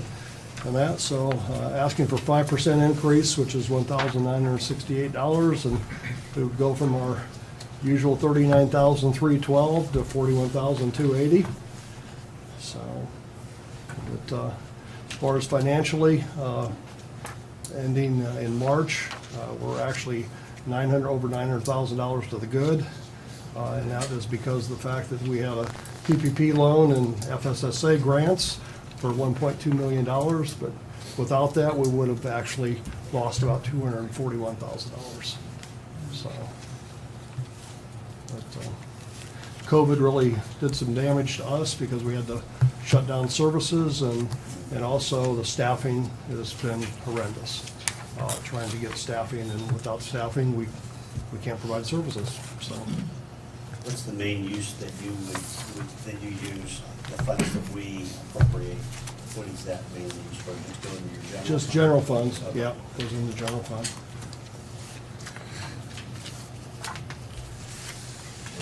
that, so asking for 5% increase, which is $1,968, and we would go from our usual $39,312 to $41,280. So, but as far as financially, ending in March, we're actually over $900,000 to the good. And that is because of the fact that we had a PPP loan and FSSA grants for $1.2 million, but without that, we would have actually lost about $241,000. So, but, COVID really did some damage to us because we had to shut down services, and also the staffing has been horrendous. Trying to get staffing, and without staffing, we can't provide services, so. What's the main use that you use, the funds that we appropriate? What is that main use for? Just go into your general? Just fund? general funds, Okay. yeah, goes in the general fund.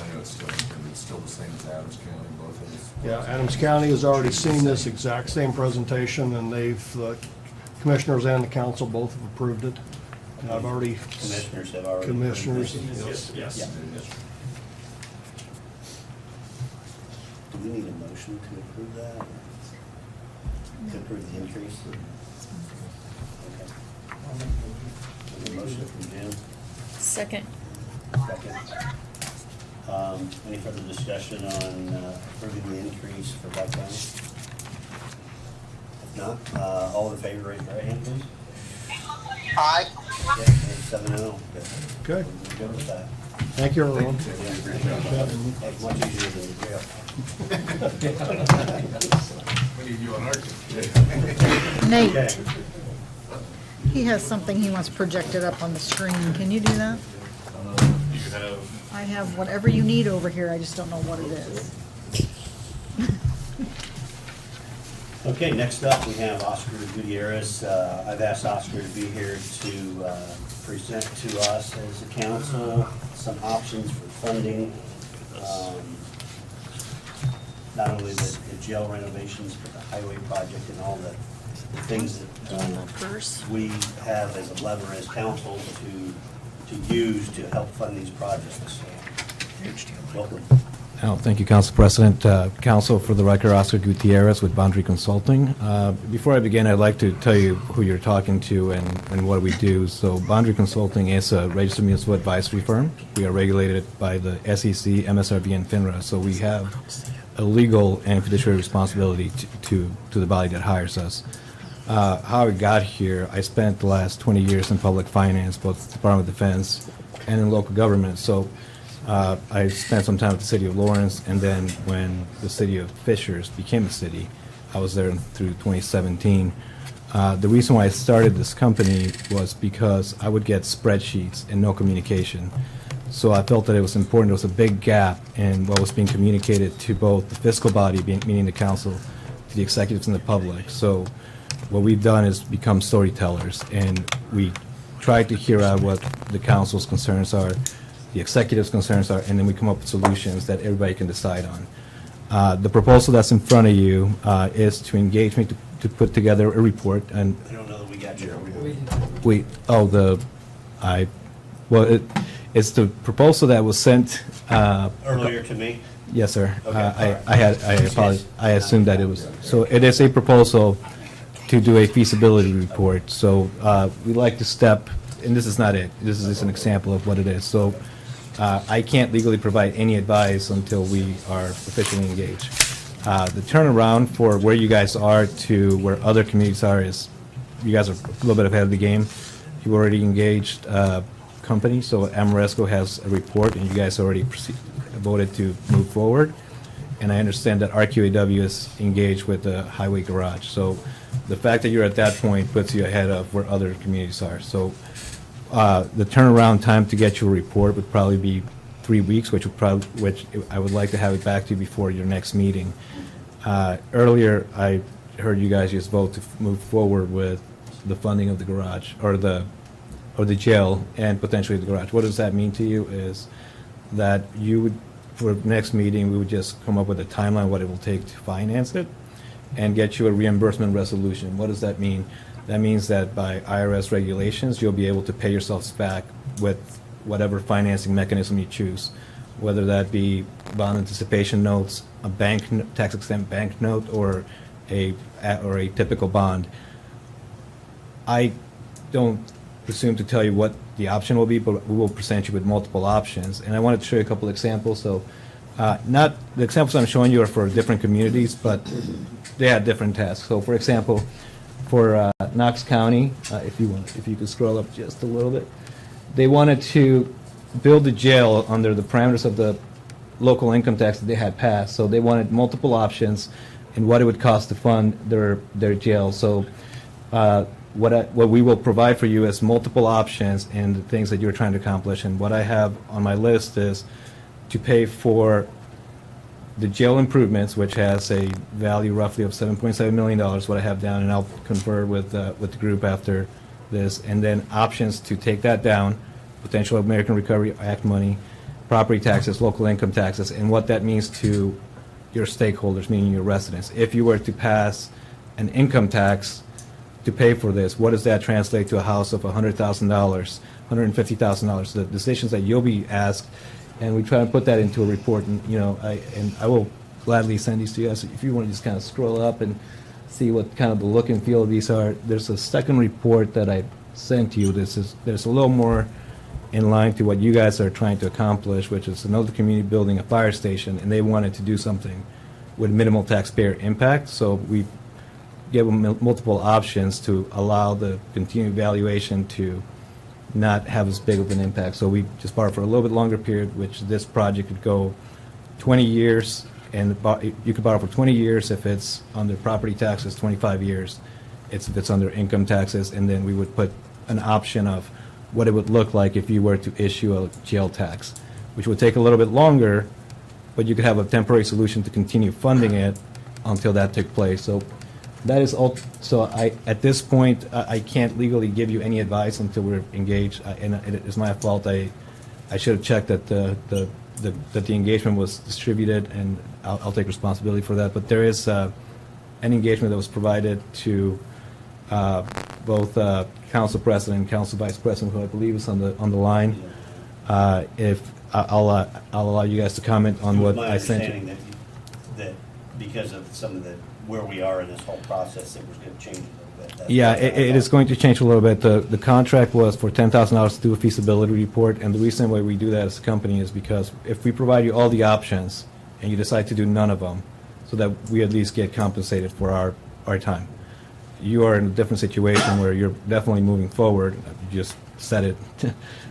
I know it's still the same as Adams County, both of us. Yeah, Adams County has already seen this exact same presentation, and the commissioners and the council both have approved it. And I've already. Commissioners have already. Commissioners, Yes, yes. Yeah. Do we need a motion to approve that? Or to approve the increase? Okay. A motion from Jim, Second. second. Any further discussion on approving the increase for Buck County? If not, all in favor, raise your right hand, please. Aye. Yeah, 7-0. Okay. We're good with that. Thank you, everyone. That's much easier than the jail. We need you on our team. Nate, Okay. he has something he wants projected up on the screen. Can you do that? You have, I have whatever you need over here, I just don't know what it is. Okay, next up, we have Oscar Gutierrez. I've asked Oscar to be here to present to us as a council some options for funding, not only the jail renovations, but the highway project and all the things that we have as a lever as council to use to help fund these projects. Welcome. Oh, thank you, Council President. Council, for the record, Oscar Gutierrez with Boundary Consulting. Before I begin, I'd like to tell you who you're talking to and what we do. So Boundary Consulting is a registered municipal advisory firm. We are regulated by the SEC, MSRB, and FINRA. So we have a legal and fiduciary responsibility to the body that hires us. How I got here, I spent the last 20 years in public finance, both Department of Defense and in local government. So I spent some time with the city of Lawrence, and then when the city of Fishers became a city, I was there through 2017. The reason why I started this company was because I would get spreadsheets and no communication. So I felt that it was important. There was a big gap in what was being communicated to both the fiscal body, meaning the council, to the executives and the public. So what we've done is become storytellers, and we try to hear out what the council's concerns are, the executive's concerns are, and then we come up with solutions that everybody can decide on. The proposal that's in front of you is to engage me to put together a report, and I don't know that we got you. it's the proposal that was sent Earlier to me? Yes, sir. Okay. I apologize. I assumed that it was, so it is a proposal to do a feasibility report. So we like to step, and this is not it, this is just an example of what it is. So I can't legally provide any advice until we are officially engaged. The turnaround for where you guys are to where other communities are is, you guys are a little bit ahead of the game. You've already engaged companies, so Amoresco has a report, and you guys already voted to move forward. And I understand that RQAW is engaged with the highway garage. So the fact that you're at that point puts you ahead of where other communities are. So the turnaround time to get your report would probably be 3 weeks, which I would like to have it back to you before your next meeting. Earlier, I heard you guys just vote to move forward with the funding of the garage, or the or the jail and potentially the garage. What does that mean to you is that you would, for next meeting, we would just come up with a timeline, what it will take to finance it, and get you a reimbursement resolution. What does that mean? That means that by IRS regulations, you'll be able to pay yourselves back with whatever financing mechanism you choose, whether that be bond anticipation notes, a tax-exempt bank note, or a typical bond. I don't presume to tell you what the option will be, but we will present you with multiple options. And I wanted to show you a couple examples. So, not the examples I'm showing you are for different communities, but they had different tasks. So, for example, for Knox County, if you could scroll up just a little bit, they wanted to build a jail under the parameters of the local income tax that they had passed. So they wanted multiple options in what it would cost to fund their jail. So what we will provide for you is multiple options and the things that you're trying to accomplish. And what I have on my list is to pay for the jail improvements, which has a value roughly of $7.7 million, what I have down, and I'll confer with the group after this, and then options to take that down, potential American Recovery Act money, property taxes, local income taxes, and what that means to your stakeholders, meaning your residents. If you were to pass an income tax to pay for this, what does that translate to a house of $100,000, $150,000? The decisions that you'll be asked, and we try to put that into a report, and I will gladly send these to you guys if you want to just kind of scroll up and see what kind of the look and feel of these are. There's a second report that I sent to you. There's a little more in line to what you guys are trying to accomplish, which is another community building a fire station, and they wanted to do something with minimal taxpayer impact. So we give them multiple options to allow the continued evaluation to not have as big of an impact. So we just borrowed for a little bit longer period, which this project could go 20 years, and you could borrow for 20 years if it's under property taxes, 25 years if it's under income taxes, and then we would put an option of what it would look like if you were to issue a jail tax, which would take a little bit longer, but you could have a temporary solution to continue funding it until that took place. So that is all. So at this point, I can't legally give you any advice until we're engaged, and it is my fault. I should have checked that the engagement was distributed, and I'll take responsibility for that. But there is an engagement that was provided to both Council President and Council Vice President, who I believe is on the line. If I'll allow you guys to comment on what I sent you. My understanding that because of some of the where we are in this whole process, it was going to change a little bit. Yeah, it is going to change a little bit. The contract was for $10,000 to do a feasibility report, and the reason why we do that as a company is because if we provide you all the options and you decide to do none of them, so that we at least get compensated for our time. You are in a different situation where you're definitely moving forward. You just said it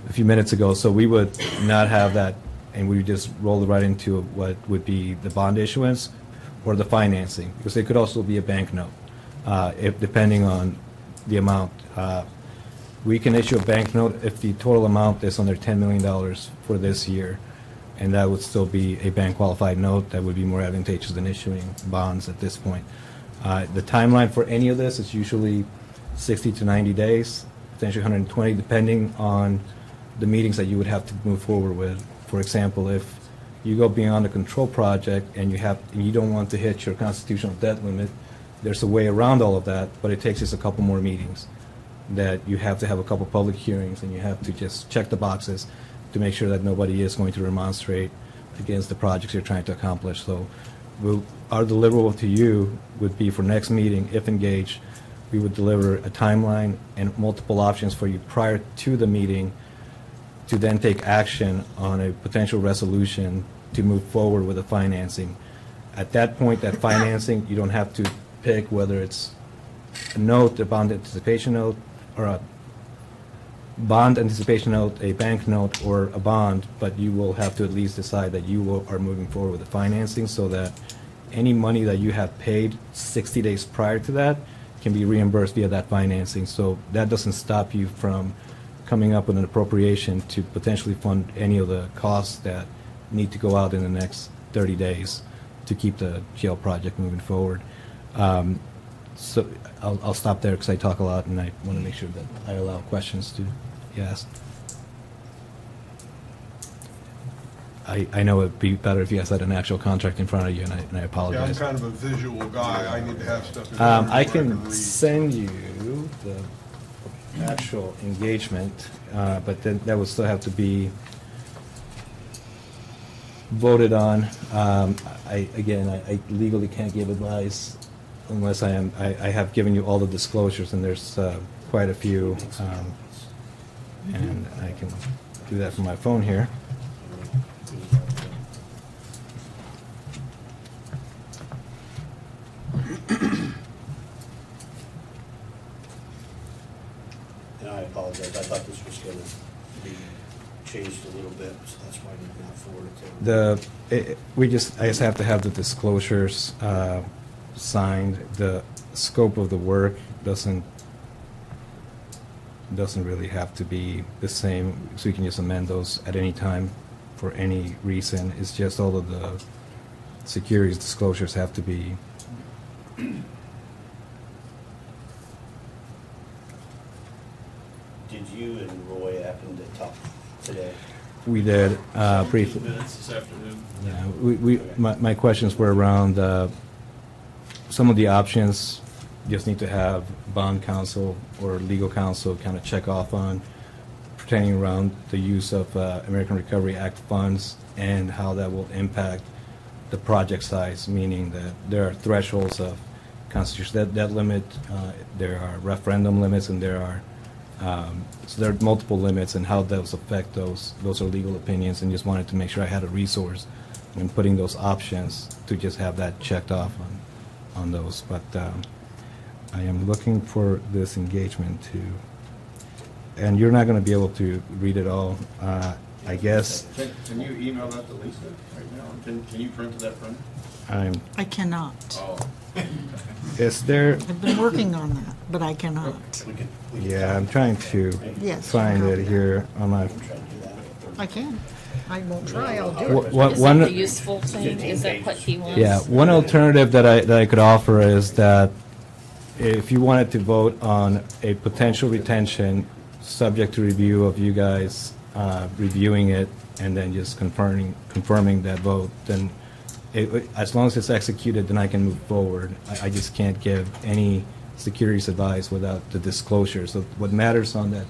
a few minutes ago, so we would not have that, and we would just roll it right into what would be the bond issuance or the financing, because it could also be a bank note, if depending on the amount. We can issue a bank note if the total amount is under $10 million for this year, and that would still be a bank qualified note that would be more advantageous than issuing bonds at this point. The timeline for any of this is usually 60 to 90 days, potentially 120, depending on the meetings that you would have to move forward with. For example, if you go beyond a control project and you don't want to hit your constitutional debt limit, there's a way around all of that, but it takes just a couple more meetings. That you have to have a couple public hearings, and you have to just check the boxes to make sure that nobody is going to remonstrate against the projects you're trying to accomplish. So our deliverable to you would be for next meeting, if engaged, we would deliver a timeline and multiple options for you prior to the meeting to then take action on a potential resolution to move forward with the financing. At that point, that financing, you don't have to pick whether it's a note, a bond anticipation note, or a bond anticipation note, a bank note, or a bond, but you will have to at least decide that you are moving forward with the financing, so that any money that you have paid 60 days prior to that can be reimbursed via that financing. So that doesn't stop you from coming up with an appropriation to potentially fund any of the costs that need to go out in the next 30 days to keep the jail project moving forward. So I'll stop there because I talk a lot, and I want to make sure that I allow questions to Yes. I know it'd be better if you guys had an actual contract in front of you, and I Yeah, I'm apologize. kind of a visual guy. I need to have stuff in front of me I where can read. send you the actual engagement, but then that would still have to be voted on. Again, I legally can't give advice unless I have given you all the disclosures, and there's quite a few. And I can do that from my phone here. And I apologize, I thought this was gonna be changed a little bit, so that's why I did not forward it to. I just have to have the disclosures signed. The scope of the work doesn't really have to be the same, so you can just amend those at any time for any reason. It's just all of the securities disclosures have to be. Did you and Roy happen to talk today? We did briefly. Minutes this afternoon. Yeah, my questions were around some of the options. Just need to have bond counsel or legal counsel kind of check off on, pertaining around the use of American Recovery Act funds and how that will impact the project size, meaning that there are thresholds of constitutional debt limit, there are referendum limits, and there are multiple limits, and how those affect those are legal opinions, and just wanted to make sure I had a resource in putting those options to just have that checked off on those. But I am looking for this engagement to, and you're not going to be able to read it all, I guess. Can you email that to Lisa right now? Can you print to that printer? I cannot. Oh. Is there? I've been working on that, but I cannot. Yeah, I'm trying to Yes, find you it have here on my. I can. I won't try, I'll do it. What Is one? that the useful thing? Is that what he wants? Yeah, one alternative that I could offer is that if you wanted to vote on a potential retention, subject to review of you guys reviewing it and then just confirming that vote, then as long as it's executed, then I can move forward. I just can't give any securities advice without the disclosure. So what matters on that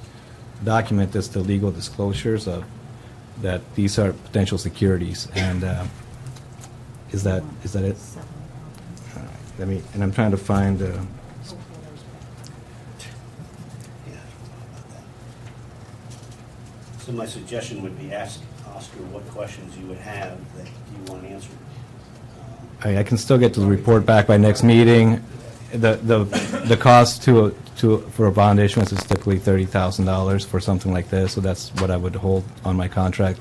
document is the legal disclosures of that these are potential securities. And is that it? All right, and I'm trying to find. So my suggestion would be ask Oscar what questions you would have that you want answered. I can still get to the report back by next meeting. The cost for a bond issuance is typically $30,000 for something like this, so that's what I would hold on my contract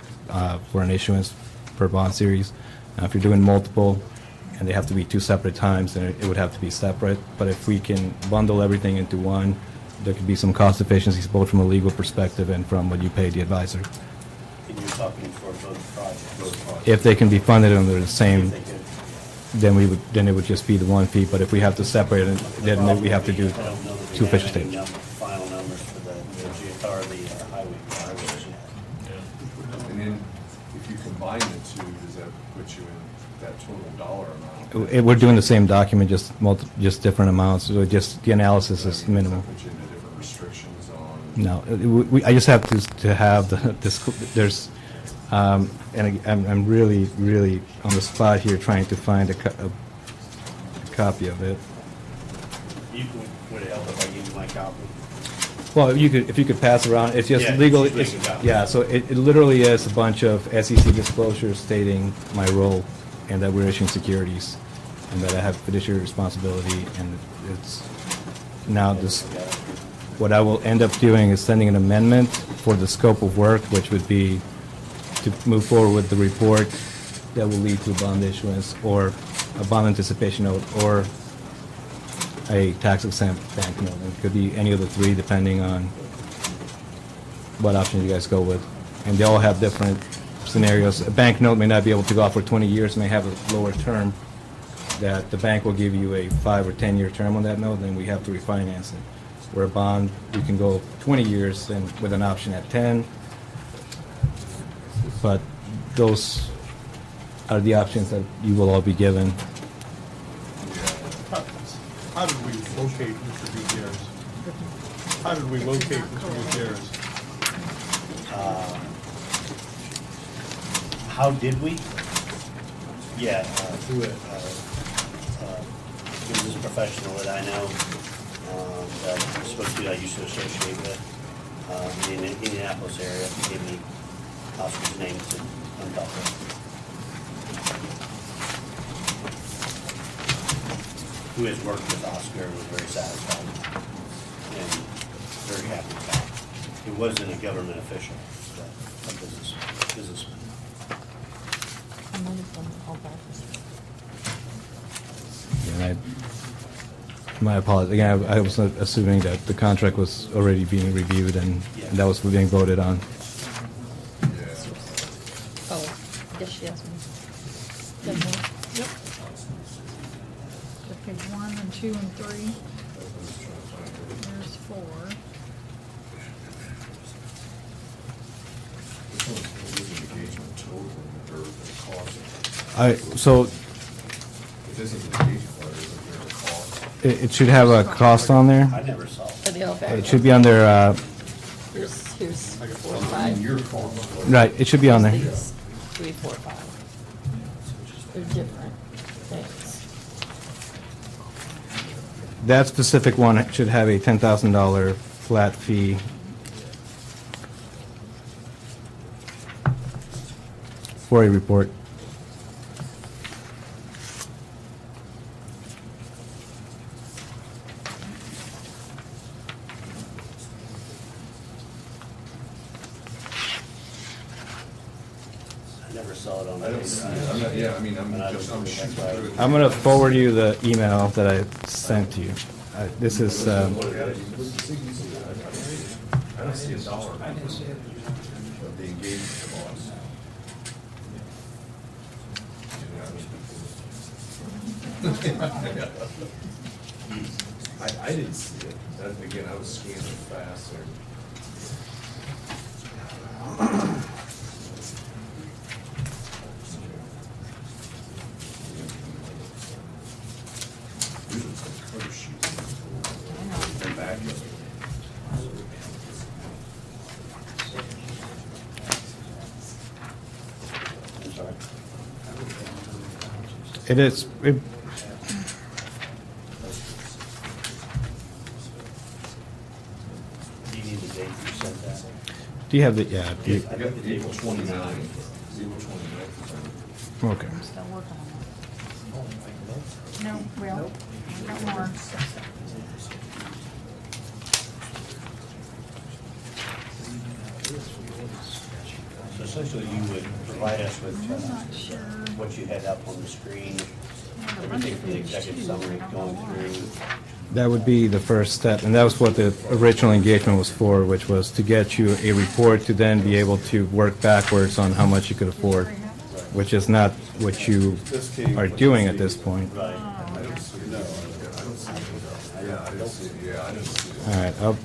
for an issuance per bond series. Now, if you're doing multiple and they have to be two separate times, then it would have to be separate. But if we can bundle everything into one, there could be some cost efficiencies both from a legal perspective and from what you pay the advisor. And you're talking for both projects. If they can be funded under the same, If they could- then it would just be the one fee. But if we have to separate it, then we have to do I don't know that we two have official any statements. final numbers for the highway projects yet. And then if you combine the two, does that put you in that total dollar amount? We're doing the same document, just different amounts, so just the analysis is minimal. Put you into different restrictions on? No, I just have to have there's, and I'm really, really on the spot here trying to find a copy of it. Would it help if I give you my copy? Well, if you could pass around, it's just Yeah, legal, she's making copies. yeah, so it literally is a bunch of SEC disclosures stating my role and that we're issuing securities and that I have fiduciary responsibility, and it's now this, what I will end up doing is sending an amendment for the scope of work, which would be to move forward with the report that will lead to a bond issuance or a bond anticipation note or a tax-exempt bank note. It could be any of the three, depending on what option you guys go with. And they all have different scenarios. A bank note may not be able to go out for 20 years, may have a lower term, that the bank will give you a 5 or 10 year term on that note, then we have to refinance it. where a bond, you can go 20 years and with an option at 10. But those are the options that you will all be given. How did we locate Mr. Gutierrez? How did we locate Mr. Gutierrez? How did we? Yeah, through it, he was this professional that I know, that I'm supposed to, I used to associate with, in the Indianapolis area. He gave me Oscar's name to untalk with. Who has worked with Oscar, was very satisfied and very happy with that. He wasn't a government official, but a businessman. And my apologies. Again, I was assuming that the contract was already being reviewed and that was being voted on. Oh, I guess she asked me. Got more? Yep. So page 1 and 2 and 3. There's 4. Engagement total or the cost? So If this is an engagement letter, isn't there a cost? it should have a cost on there. I never saw it. For the Outback. It should be under, Here's 4 and 5. Your cost. right, it should be on there. These 3, 4, 5. They're different things. That specific one should have a $10,000 flat fee. For a report. I never saw it on. I don't see it. I'm not, yeah, I mean, I'm But I just, don't I'm think shooting that's through right. it. I'm going to forward you the email that I sent to you. This is, I don't see a dollar. I didn't see it. Of the engagement cost. I didn't see it. That, again, I was scanning fast there. Usually it's like cover sheets. And back. I'm sorry. it is, Do you need the date you sent that? do you have the, yeah, do you- I got the April 29th. April 29th. okay. I'm still working on it. No, well, I got more. So essentially, you would provide us with I'm not sure. what you had up on the screen, everything from the executive summary going through. That would be the first step, and that was what the original engagement was for, which was to get you a report to then be able to work backwards on how much you could afford, which is not what you are doing at this point. Right. I don't see it. No, I don't see it. Yeah, I don't see it. Yeah, I don't see it. All right,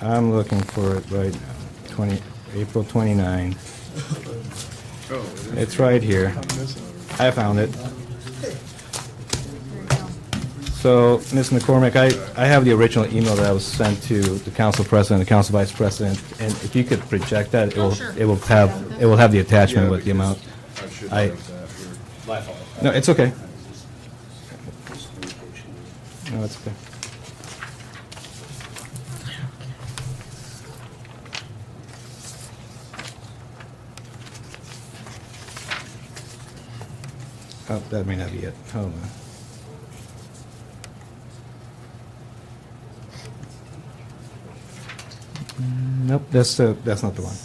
I'm looking for it right now, April 29. It's right here. I found it. So, Ms. McCormick, I have the original email that was sent to the council president, the council vice president, and if you could project that, it will have the attachment with the amount. I should I- have that here. My fault. No, it's okay. No, it's okay. Oh, that may not be it. Hold on. Nope, that's not the one.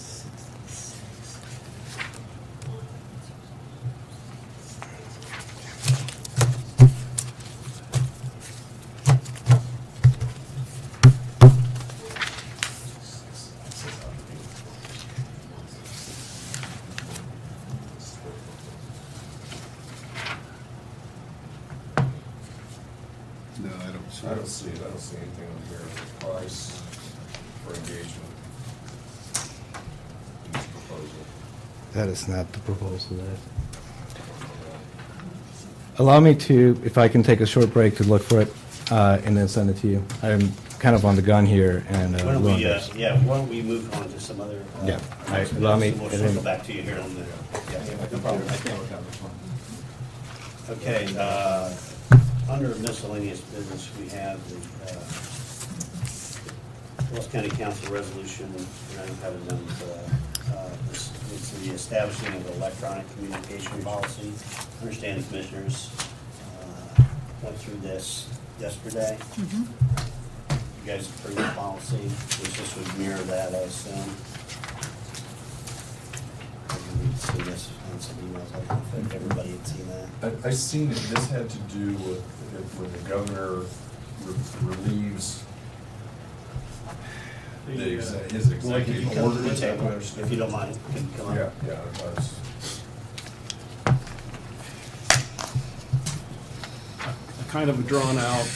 No, I don't I don't see anything on here, price for engagement. In this proposal. That is not the proposal. Allow me to, if I can take a short break to look for it, and then send it to you. I'm kind of on the gun here, and Why don't we, Luann- why don't we move on to some other? Yeah, all right, allow me- We'll and then- circle back to you here on the, no problem. Okay, under miscellaneous business, we have the Ross County Council resolution, and I don't have it done, it's the establishing of electronic communication policy. I understand the commissioners went through this yesterday. Mhm. You guys approved the policy, which this would mirror that, I assume. I think we've seen this on some emails, I don't know if everybody had seen that. I seen it, this had to do with when the governor relieves his Well, can you executive come to the orders. table, I understand. if you don't mind, can you come up? Yeah, I was. A kind of a drawn-out,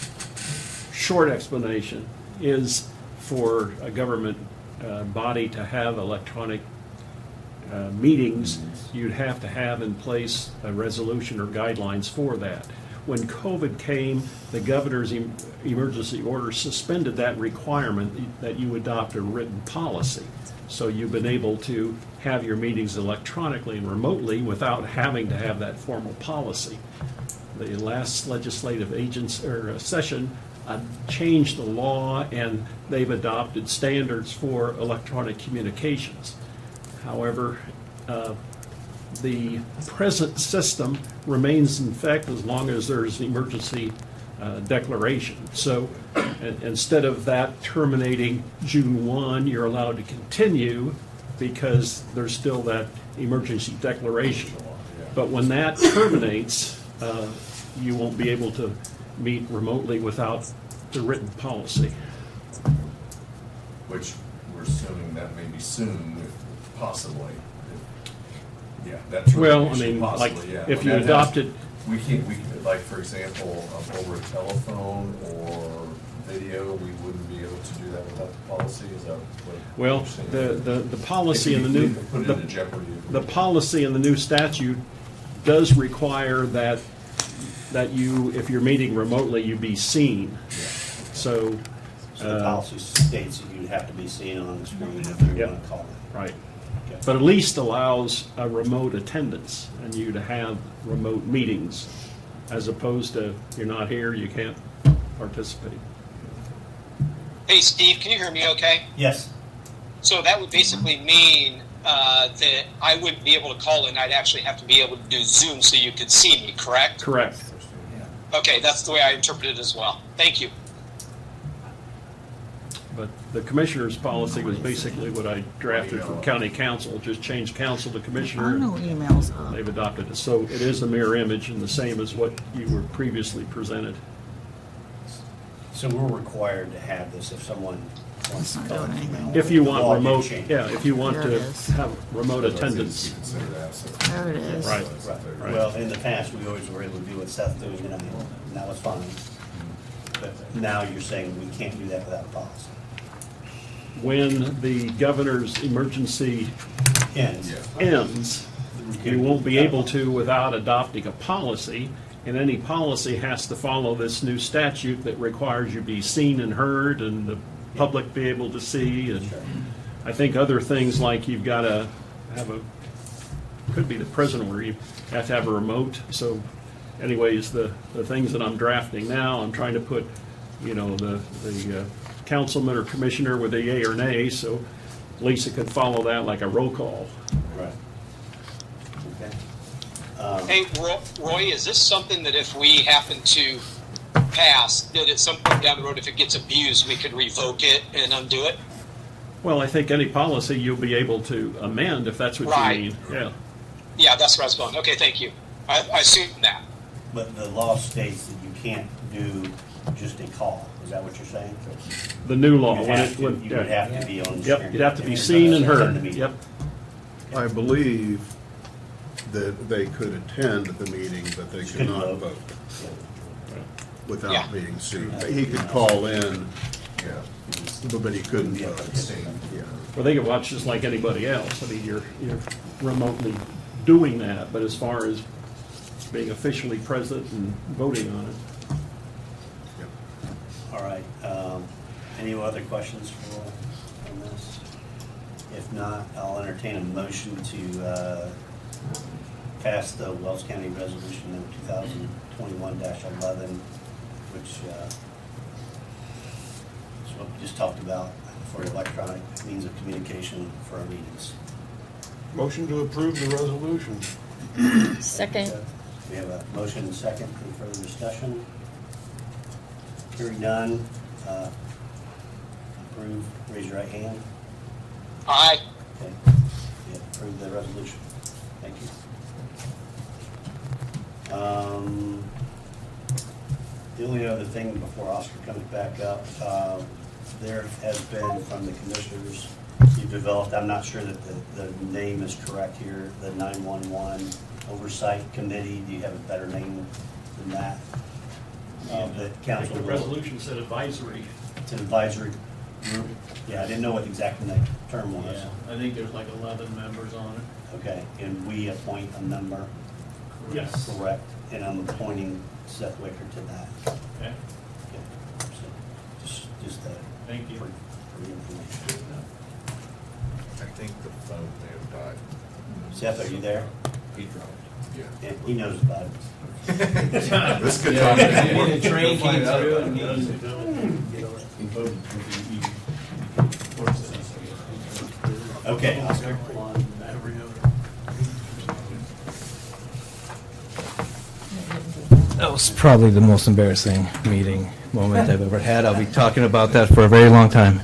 short explanation is for a government body to have electronic meetings, you'd have to have in place a resolution or guidelines for that. When COVID came, the governor's emergency order suspended that requirement that you adopt a written policy. So you've been able to have your meetings electronically and remotely without having to have that formal policy. The last legislative session changed the law, and they've adopted standards for electronic communications. However, the present system remains in effect as long as there's emergency declaration. So instead of that terminating June 1, you're allowed to continue because there's still that emergency declaration. But when that terminates, you won't be able to meet remotely without the written policy. Which we're assuming that may be soon, possibly. Yeah, that's. Well, I mean, like, possibly, yeah. if When you that adopted- happens, we can't, like, for example, over a telephone or video, we wouldn't be able to do that without the policy, is that what? Well, you're saying? the policy in the If new, we put it into jeopardy. the policy in the new statute does require that you, if you're meeting remotely, you be seen. So. So the policy states that you'd have to be seen on the screen if you're Yep. going to call it. Right. Okay. But at least allows a remote attendance and you to have remote meetings, as opposed to you're not here, you can't participate. Hey, Steve, can you hear me okay? Yes. So that would basically mean that I wouldn't be able to call in. I'd actually have to be able to do Zoom so you could see me, correct? Correct. Okay, that's the way I interpret it as well. Thank you. But the commissioner's policy was basically what I drafted from county council, just changed council to commissioner. I know emails up. They've adopted it. So it is a mirror image and the same as what you were previously presented. So we're required to have this if someone wants to It's not call doing it. anything. If you The want law did remote, change. yeah, if you want There it to is. have remote Otherwise, attendance. it's considered absent. There it is. Right. Right. Well, in the past, we always were able to do what Seth doing tonight, and that was fine. But now you're saying we can't do that without a policy. When the governor's emergency Ends. ends, you won't be able to without adopting a policy, and any policy has to follow this new statute that requires you be seen and heard and the public be able to see. And I think other things like you've got to have could be the prison where you have to have a remote. So anyways, the things that I'm drafting now, I'm trying to put, the councilman or commissioner with a yay or nay, so Lisa could follow that like a roll call. Right. Okay. Hey, Roy, is this something that if we happen to pass, that at some point down the road, if it gets abused, we could revoke it and undo it? Well, I think any policy you'll be able to amend if that's what Right. you mean. Yeah. Yeah, that's where I was going. Okay, thank you. I assumed that. But the law states that you can't do just a call. Is that what you're saying? The new law. You when have it- to- when- you would yeah. have to be on the Yep, screen. you'd have to be seen and Attend the heard. meeting. Yep. I believe that they could attend the meeting, but they could Couldn't not vote. vote. without Yeah. being sued. He could call in, Yeah. but he couldn't vote. Yeah. Well, they can watch just like anybody else. I mean, you're remotely doing that, but as far as being officially present and voting on it. All right, any other questions for, on this? If not, I'll entertain a motion to pass the Wells County Resolution number 2021-11, which is what we just talked about for electronic means of communication for our meetings. Motion to approve the resolution. Second. We have a motion and second. Any further discussion? Hearing none. Approve, raise your right hand. Aye. Okay. Yeah, approve the resolution. Thank you. The only other thing before Oscar comes back up, there has been from the commissioners, you've developed, I'm not sure that the name is correct here, the 911 Oversight Committee. Do you have a better name than that? The council. The resolution said advisory. It's an advisory group. Yeah, I didn't know what exactly the term was. Yeah, I think there's like 11 members on it. Okay, and we appoint a member? Yes. Correct, and I'm appointing Seth Wicker to that. Okay. Okay, so just that. Thank you. For the information. I think the phone may have died. Seth, are you there? He dropped. Yeah. Yeah, he knows about it. This could Yeah, talk to and him. the train came through and Okay, Oscar. That was probably the most embarrassing meeting moment I've ever had. I'll be talking about that for a very long time.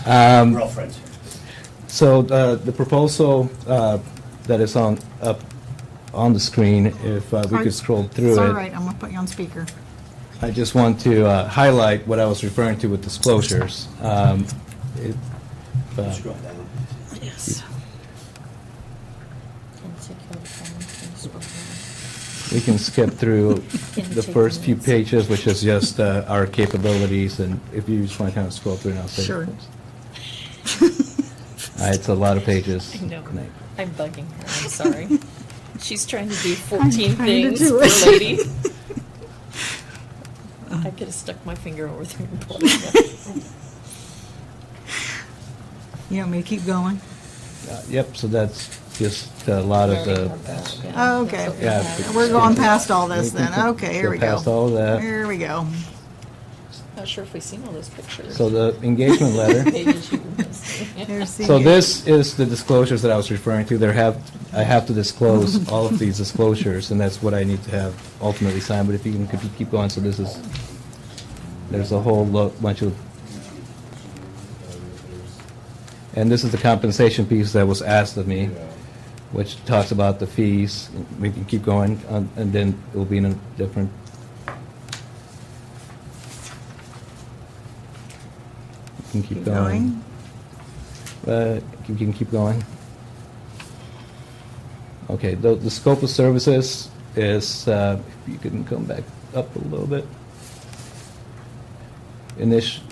We're all friends. So the proposal that is up on the screen, if we could scroll through It's it. all right, I'm gonna put you on speaker. I just want to highlight what I was referring to with disclosures. Scroll down. Yes. We can skip through the first few pages, which is just our capabilities, and if you just want to kind of scroll through, and I'll say. Sure. It's a lot of pages. I know. I'm bugging her, I'm sorry. She's trying to do 14 I'm trying to things, do poor it. lady. I could have stuck my finger over there and pulled it up. You want me to keep going? Yep, so that's just a lot of the. Oh, okay. Yeah. We're going past all this We can then. Okay, here we go. Past all of that. Here we go. Not sure if we've seen all those pictures. So the engagement letter. Maybe you missed it. Here's the- So this is the disclosures that I was referring to. I have to disclose all of these disclosures, and that's what I need to have ultimately signed. But if you keep going, so there's a whole bunch of, and this is the compensation piece that was asked of me, which talks about the fees. We can keep going, and then it will be in a different. You can keep going. You can keep going. Okay, the scope of services is, if you can come back up a little bit.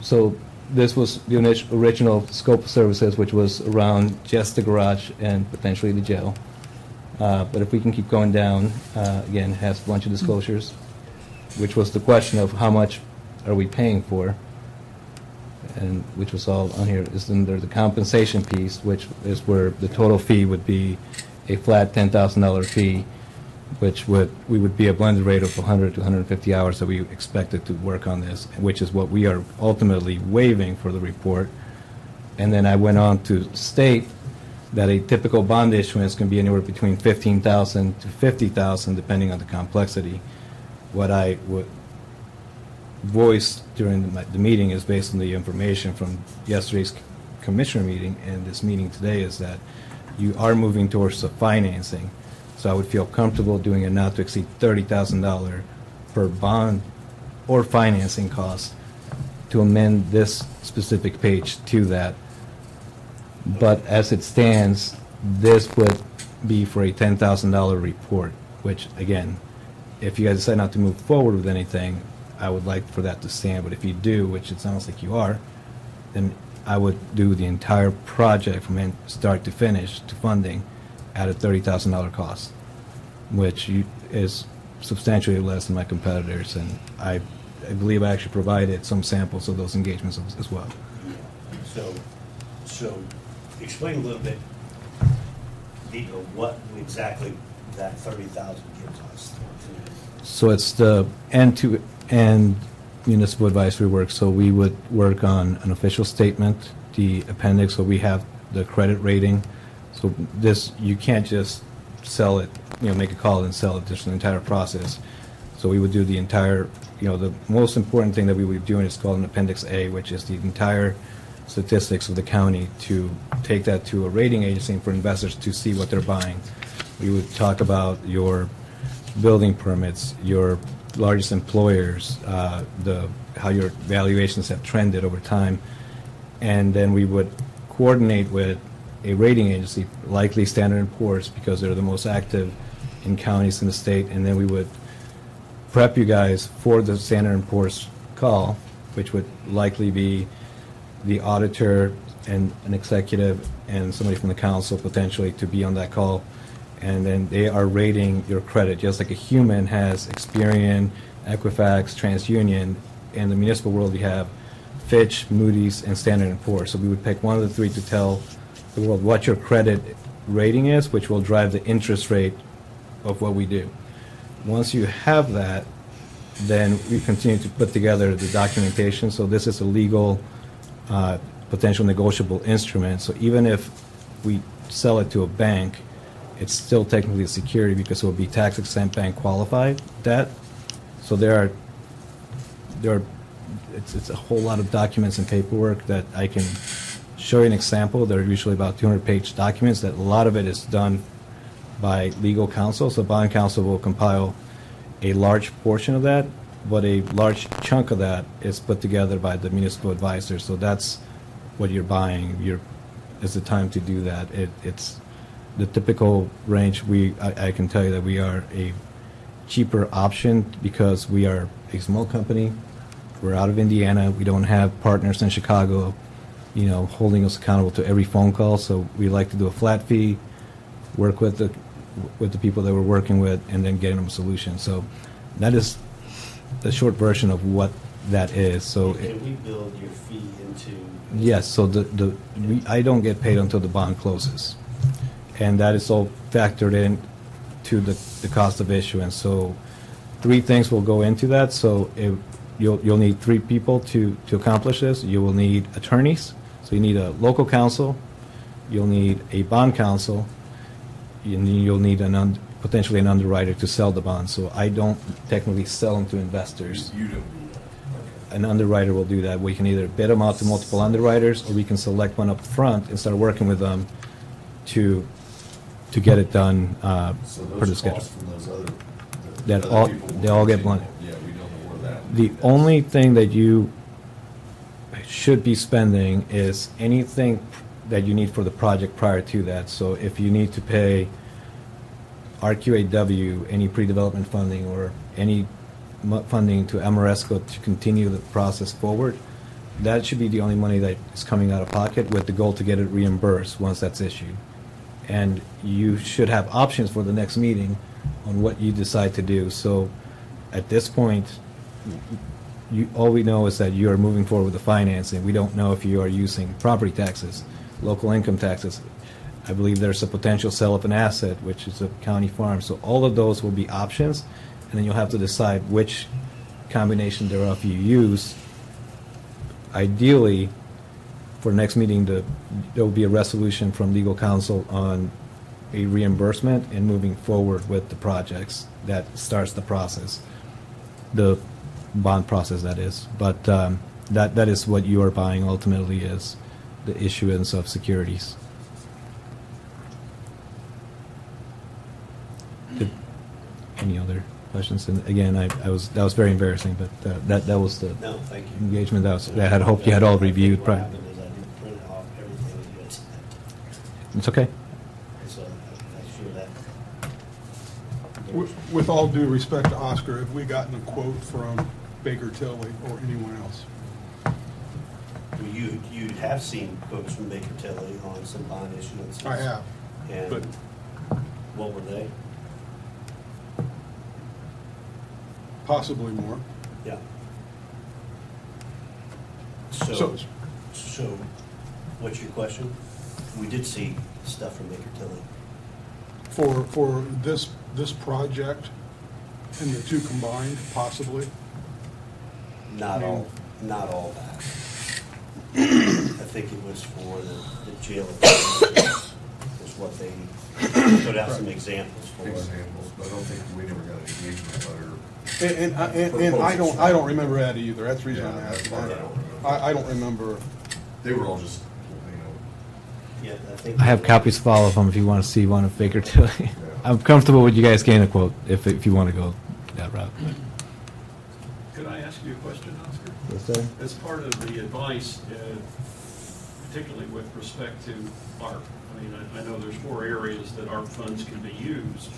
So this was the original scope of services, which was around just the garage and potentially the jail. But if we can keep going down, again, it has a bunch of disclosures, which was the question of how much are we paying for, and which was all on here. Is then there's the compensation piece, which is where the total fee would be a flat $10,000 fee, which we would be a blended rate of 100 to 150 hours that we expected to work on this, which is what we are ultimately waiving for the report. And then I went on to state that a typical bond issuance can be anywhere between $15,000 to $50,000, depending on the complexity. What I would voice during the meeting is based on the information from yesterday's commissioner meeting and this meeting today, is that you are moving towards the financing. So I would feel comfortable doing a not to exceed $30,000 per bond or financing cost to amend this specific page to that. But as it stands, this would be for a $10,000 report, which again, if you guys decide not to move forward with anything, I would like for that to stand, but if you do, which it sounds like you are, then I would do the entire project from start to finish to funding at a $30,000 cost, which is substantially less than my competitors, and I believe I actually provided some samples of those engagements as well. So explain a little bit, Dino, what exactly that 30,000 gives us. So it's the end-to-end municipal advisory work. So we would work on an official statement, the appendix, so we have the credit rating. So this, you can't just sell it, make a call and sell it, just an entire process. So we would do the entire, the most important thing that we would be doing is called an Appendix A, which is the entire statistics of the county, to take that to a rating agency for investors to see what they're buying. We would talk about your building permits, your largest employers, how your valuations have trended over time, and then we would coordinate with a rating agency, likely Standard & Poor's, because they're the most active in counties in the state, and then we would prep you guys for the Standard & Poor's call, which would likely be the auditor and an executive and somebody from the council potentially to be on that call. And then they are rating your credit, just like a human has Experian, Equifax, TransUnion. In the municipal world, you have Fitch, Moody's, and Standard & Poor's. So we would pick one of the three to tell the world what your credit rating is, which will drive the interest rate of what we do. Once you have that, then we continue to put together the documentation. So this is a legal, potential negotiable instrument. So even if we sell it to a bank, it's still technically a security because it will be tax-exempt bank qualified debt. So it's a whole lot of documents and paperwork that I can show you an example. They're usually about 200-page documents that a lot of it is done by legal counsel. So bond counsel will compile a large portion of that, but a large chunk of that is put together by the municipal advisor. So that's what you're buying. It's the time to do that. It's the typical range. I can tell you that we are a cheaper option because we are a small company. We're out of Indiana. We don't have partners in Chicago, holding us accountable to every phone call. So we like to do a flat fee, work with the people that we're working with, and then getting them a solution. So that is the short version of what that is. So can we build your fee into? Yes. So I don't get paid until the bond closes, and that is all factored in to the cost of issuance. So three things will go into that. So you'll need three people to accomplish this. You will need attorneys. So you need a local counsel. You'll need a bond counsel. You'll need potentially an underwriter to sell the bonds. So I don't technically sell them to investors. You don't do that. Okay. An underwriter will do that. We can either bid them out to multiple underwriters, or we can select one up front and start working with them to get it done So per the those schedule. costs from those other. They all get blended. Yeah, we don't know where that. The only thing that you should be spending is anything that you need for the project prior to that. So if you need to pay RQAW, any pre-development funding, or any funding to Amoresco to continue the process forward, that should be the only money that is coming out of pocket, with the goal to get it reimbursed once that's issued. And you should have options for the next meeting on what you decide to do. So at this point, all we know is that you are moving forward with the financing. We don't know if you are using property taxes, local income taxes. I believe there's a potential sale of an asset, which is a county farm. So all of those will be options, and then you'll have to decide which combination thereof you use. Ideally, for next meeting, there will be a resolution from legal counsel on a reimbursement and moving forward with the projects. That starts the process, the bond process, that is. But that is what you are buying ultimately, is the issuance of securities. Any other questions? And again, that was very embarrassing, but that was the No, thank you. engagement that I had hoped you had all reviewed What prior. happened is I didn't print off everything that you had said. It's okay. So I'm sure that. With all due respect to Oscar, have we gotten a quote from Baker Tilly or anyone else. You have seen quotes from Baker Tilly on some bond issuances. I have, And but what were they? possibly more. Yeah. So- So, what's your question? We did see stuff from Baker Tilly. For this project and the two combined, possibly. Not all that. I think it was for the jail, was what they put out some examples for. Examples, but I don't think, we never got an engagement letter. And I don't remember that either. That's the reason I'm Yeah, that's asking. part I don't remember. I don't remember. They were all just, Yeah, I think. I have copies of all of them if you want to see one of Baker Tilly. I'm comfortable with you guys getting a quote if you want to go that route. Could I ask you a question, Oscar? Yes, sir. As part of the advice, particularly with respect to ARP, I mean, I know there's 4 areas that ARP funds can be used.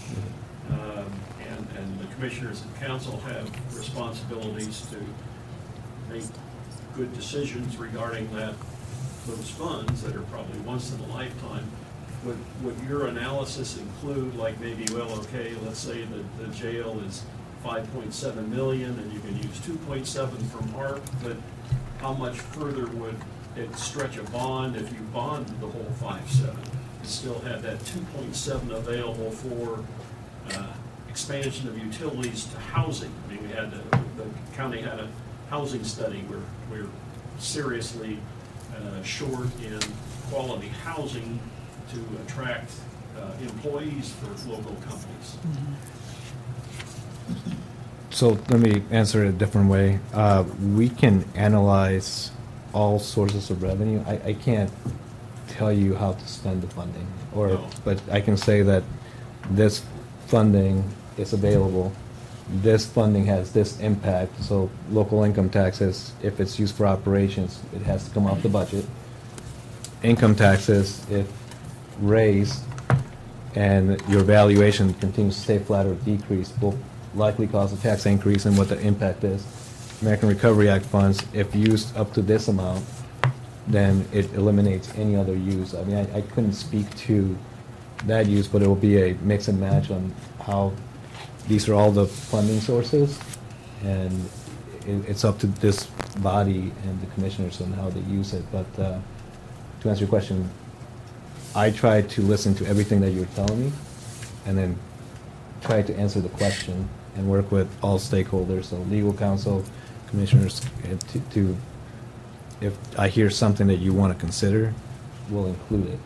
And the commissioners and council have responsibilities to make good decisions regarding those funds that are probably once in a lifetime. Would your analysis include, like, maybe, well, okay, let's say that the jail is 5.7 million and you can use 2.7 from ARP, but how much further would it stretch a bond if you bonded the whole 5.7 and still had that 2.7 available for expansion of utilities to housing? I mean, the county had a housing study where we're seriously short in quality housing to attract employees for local companies. So let me answer it a different way. We can analyze all sources of revenue. I can't tell you how to spend the funding, but I can say that this funding is available. This funding has this impact. So local income taxes, if it's used for operations, it has to come off the budget. Income taxes, if raised and your valuation continues to stay flat or decrease, will likely cause a tax increase, and what the impact is. American Recovery Act funds, if used up to this amount, then it eliminates any other use. I mean, I couldn't speak to that use, but it will be a mix and match on how these are all the funding sources, and it's up to this body and the commissioners on how they use it. But to answer your question, I try to listen to everything that you're telling me, and then try to answer the question and work with all stakeholders, so legal counsel, commissioners, to if I hear something that you want to consider, we'll include it.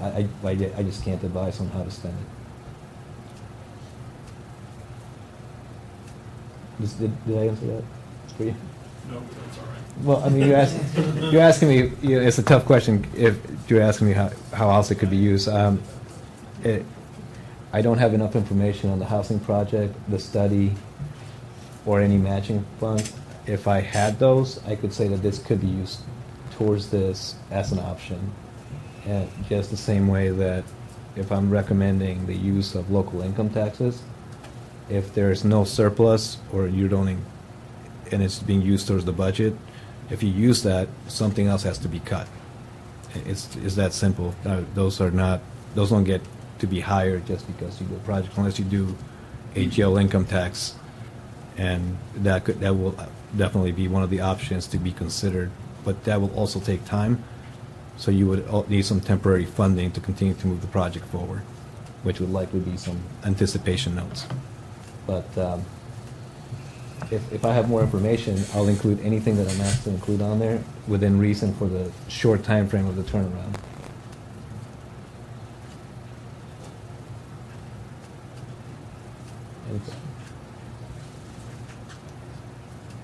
I just can't advise on how to spend it. Did I answer that for you? No, that's all right. Well, I mean, you're asking me, it's a tough question if you're asking me how else it could be used. I don't have enough information on the housing project, the study, or any matching funds. If I had those, I could say that this could be used towards this as an option. And just the same way that if I'm recommending the use of local income taxes, if there's no surplus or you don't, and it's being used towards the budget, if you use that, something else has to be cut. It's that simple. Those don't get to be higher just because you do a project, unless you do a jail income tax, and that will definitely be one of the options to be considered. But that will also take time, so you would need some temporary funding to continue to move the project forward, which would likely be some anticipation notes. But if I have more information, I'll include anything that I'm asked to include on there within reason for the short time frame of the turnaround.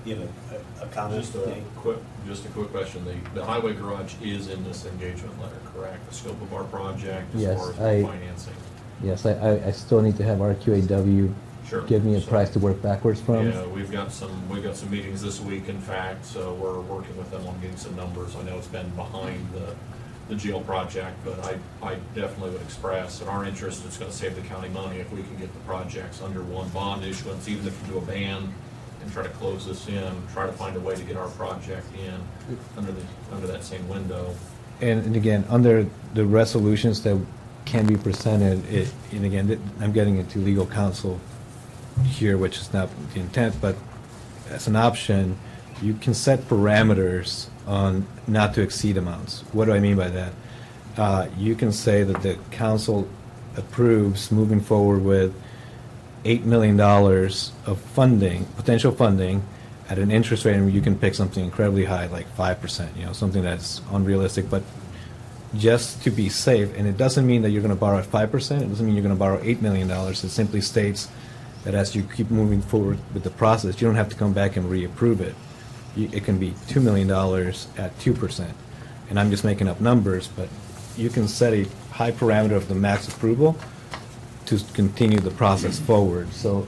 You have a comment? Just a quick question. The highway garage is in this engagement letter, correct? The scope of our project as Yes, far as the financing? Yes, I still need to have RQAW Sure. give me a price to work backwards from. Yeah, we've got some meetings this week, in fact, so we're working with them on getting some numbers. I know it's been behind the jail project, but I definitely would express, in our interest, it's gonna save the county money if we can get the projects under one bond issuance, even if you do a ban and try to close this in, try to find a way to get our project in under that same window. And again, under the resolutions that can be presented, and again, I'm getting into legal counsel here, which is not the intent, but as an option, you can set parameters on not to exceed amounts. What do I mean by that? You can say that the council approves moving forward with $8 million of funding, potential funding, at an interest rate, and you can pick something incredibly high, like 5%, something that's unrealistic, but just to be safe. And it doesn't mean that you're going to borrow at 5%. It doesn't mean you're going to borrow $8 million. It simply states that as you keep moving forward with the process, you don't have to come back and reapprove it. It can be $2 million at 2%. And I'm just making up numbers, but you can set a high parameter of the max approval to continue the process forward. So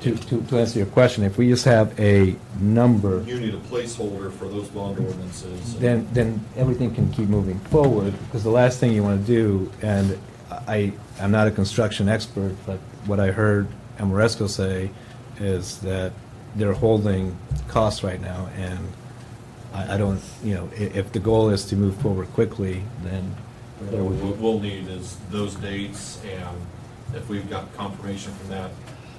to answer your question, if we just have a number, You need a placeholder for those bond ordinances. then everything can keep moving forward, because the last thing you want to do, and I'm not a construction expert, but what I heard Amoresco say is that they're holding costs right now, and I don't, if the goal is to move forward quickly, then there would be. What we'll need is those dates, and if we've got confirmation from that,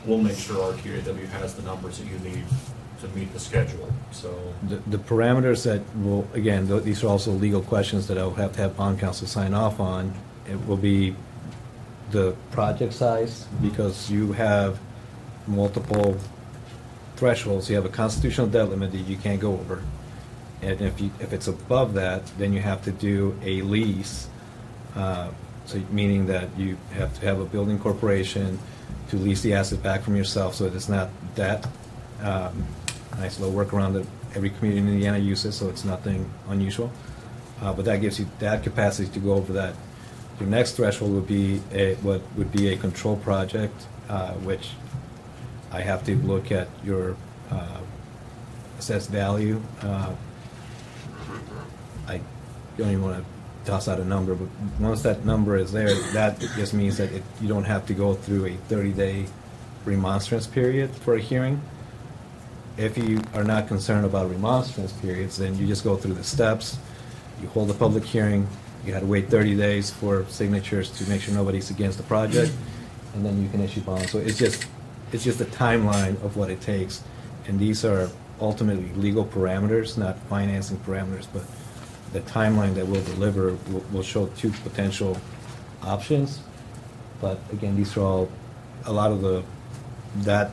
we'll make sure RQAW has the numbers that you need to meet the schedule, so. The parameters that will, again, these are also legal questions that I'll have to have bond counsel sign off on. It will be the project size, because you have multiple thresholds. You have a constitutional debt limit that you can't go over. And if it's above that, then you have to do a lease, so meaning that you have to have a building corporation to lease the asset back from yourself, so it's not that nice little workaround that every community in Indiana uses, so it's nothing unusual. But that gives you that capacity to go over that. Your next threshold would be what would be a control project, which I have to look at your assessed value. I don't even want to toss out a number, but once that number is there, that just means that you don't have to go through a 30-day remonstrance period for a hearing. If you are not concerned about remonstrance periods, then you just go through the steps. You hold a public hearing. You had to wait 30 days for signatures to make sure nobody's against the project, and then you can issue bonds. So it's just a timeline of what it takes, and these are ultimately legal parameters, not financing parameters, but the timeline that we'll deliver will show two potential options. But again, these are all, a lot of that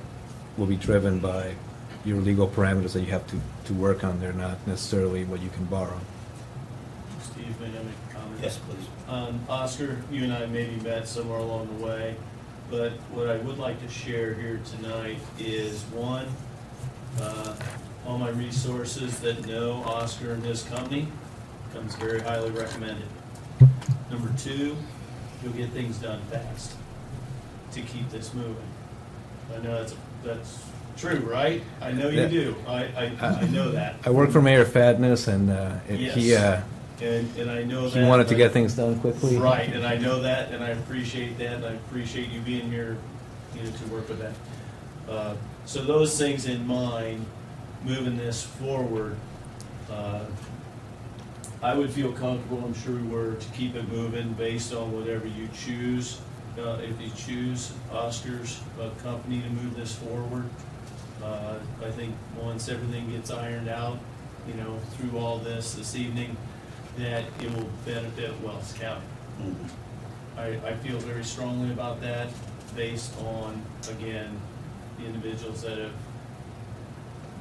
will be driven by your legal parameters that you have to work on. They're not necessarily what you can borrow. Steve, may I make a comment? Yes, please. Oscar, you and I maybe met somewhere along the way, but what I would like to share here tonight is, one, all my resources that know Oscar and his company comes very highly recommended. Number two, you'll get things done fast to keep this moving. I know that's true, right? I know you do. I know that. I work for Mayor Fadness, and Yes. And I know that. he wanted to get things done quickly. Right, and I know that, and I appreciate that, and I appreciate you being here, to work with that. So those things in mind, moving this forward, I would feel comfortable, I'm sure we were, to keep it moving based on whatever you choose. If you choose Oscar's company to move this forward, I think once everything gets ironed out, through all this evening, that it will benefit Wells County. I feel very strongly about that, based on, again, the individuals that have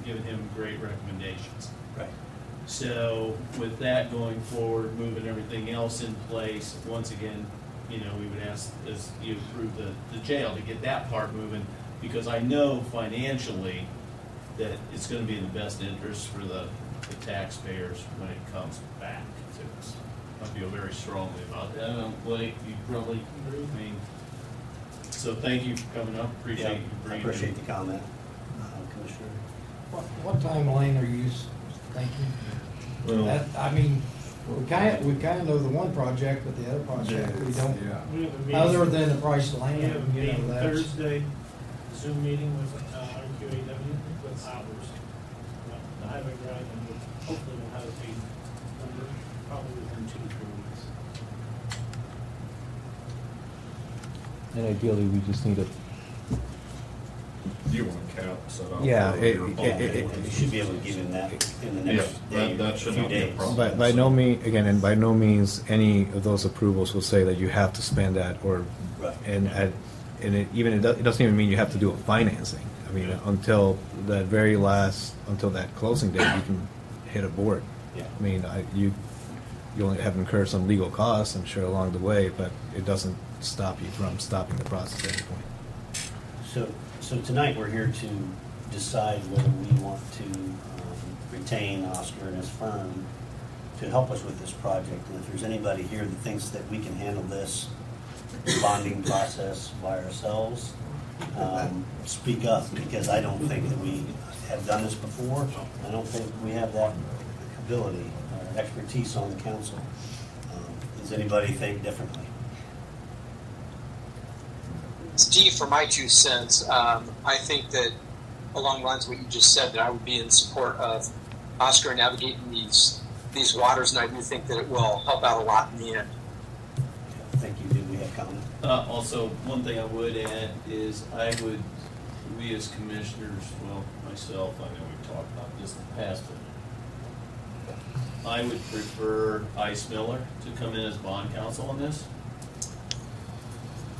given him great recommendations. Right. So with that going forward, moving everything else in place, once again, we would ask as you approve the jail to get that part moving, because I know financially that it's going to be in the best interest for the taxpayers when it comes back to us. I feel very strongly about that. Blake, you probably agree with me. So thank you for coming up. Appreciate you I bringing it. appreciate the comment, Commissioner. What timeline are you thinking? Well, We kind of know the one project, but the other project, we don't. Yeah. We have a meeting. Other than the price of land, We have a meeting that's. Thursday, Zoom meeting with RQAW, with hours. The highway grant, and hopefully we'll have it paid under, probably within 2 to 3 weeks. And ideally, we just need a, Do you want a cap set up? Yeah, for it- your it- bond? You should be able to give him that in the next Yeah, day, that should few not be a days. problem. but by no means, again, and by no means, any of those approvals will say that you have to spend that, or, Right. and it doesn't even mean you have to do a financing. I mean, until that very last, until that closing date, you can hit a board. Yeah. I mean, you only have incurred some legal costs, I'm sure, along the way, but it doesn't stop you from stopping the process at any point. So tonight, we're here to decide whether we want to retain Oscar and his firm to help us with this project. And if there's anybody here that thinks that we can handle this bonding process by ourselves, speak up, because I don't think that we have done this before. I don't think we have that ability or expertise on the council. Does anybody think differently? Steve, for my 2 cents, I think that along the lines of what you just said, that I would be in support of Oscar navigating these waters, and I do think that it will help out a lot in the end. Thank you. Did we have comment? Also, one thing I would add is we as commissioners, well, myself, I know we've talked about this in the past, but I would prefer Ice Miller to come in as bond counsel on this.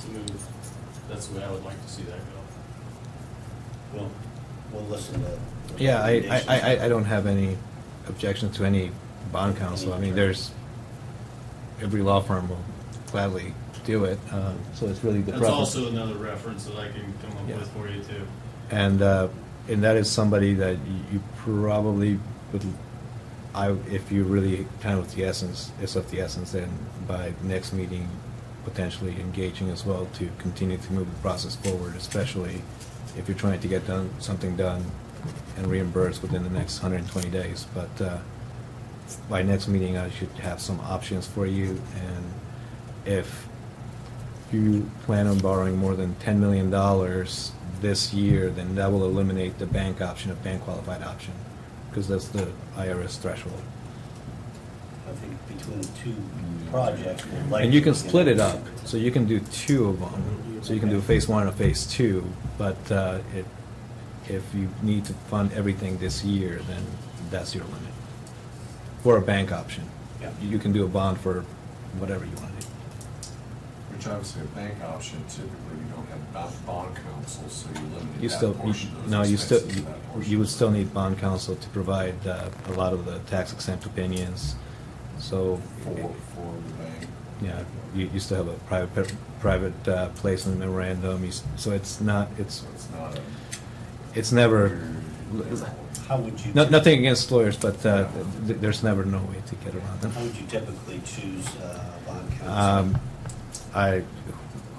To move, that's the way I would like to see that go. We'll listen to. Yeah, I don't have any objection to any bond counsel. I mean, every law firm will gladly do it, so it's really the That's preference. also another reference that I can come up Yeah. with for you too. And that is somebody that you probably would, if you really kind of it's of the essence, then by next meeting, potentially engaging as well to continue to move the process forward, especially if you're trying to get something done and reimbursed within the next 120 days. But by next meeting, I should have some options for you, and if you plan on borrowing more than $10 million this year, then that will eliminate the bank option, a bank qualified option, because that's the IRS threshold. I think between the two projects. we'd like And you to can get split it up, so you can do 2 of them. So you can do a phase 1 and a phase 2, but if you need to fund everything this year, then that's your limit. For a bank option. Yeah. You can do a bond for whatever you want to do. Which obviously a bank option, typically you don't have bond counsel, so you limit You that still, portion of those no, you still, expenses to that portion. you would still need bond counsel to provide a lot of the tax exempt opinions, so. For the bank. Yeah, you still have a private placement memorandum, so it's not, So it's not a. it's never, How would you? nothing against lawyers, but there's never no way to get around them. How would you typically choose bond counsel?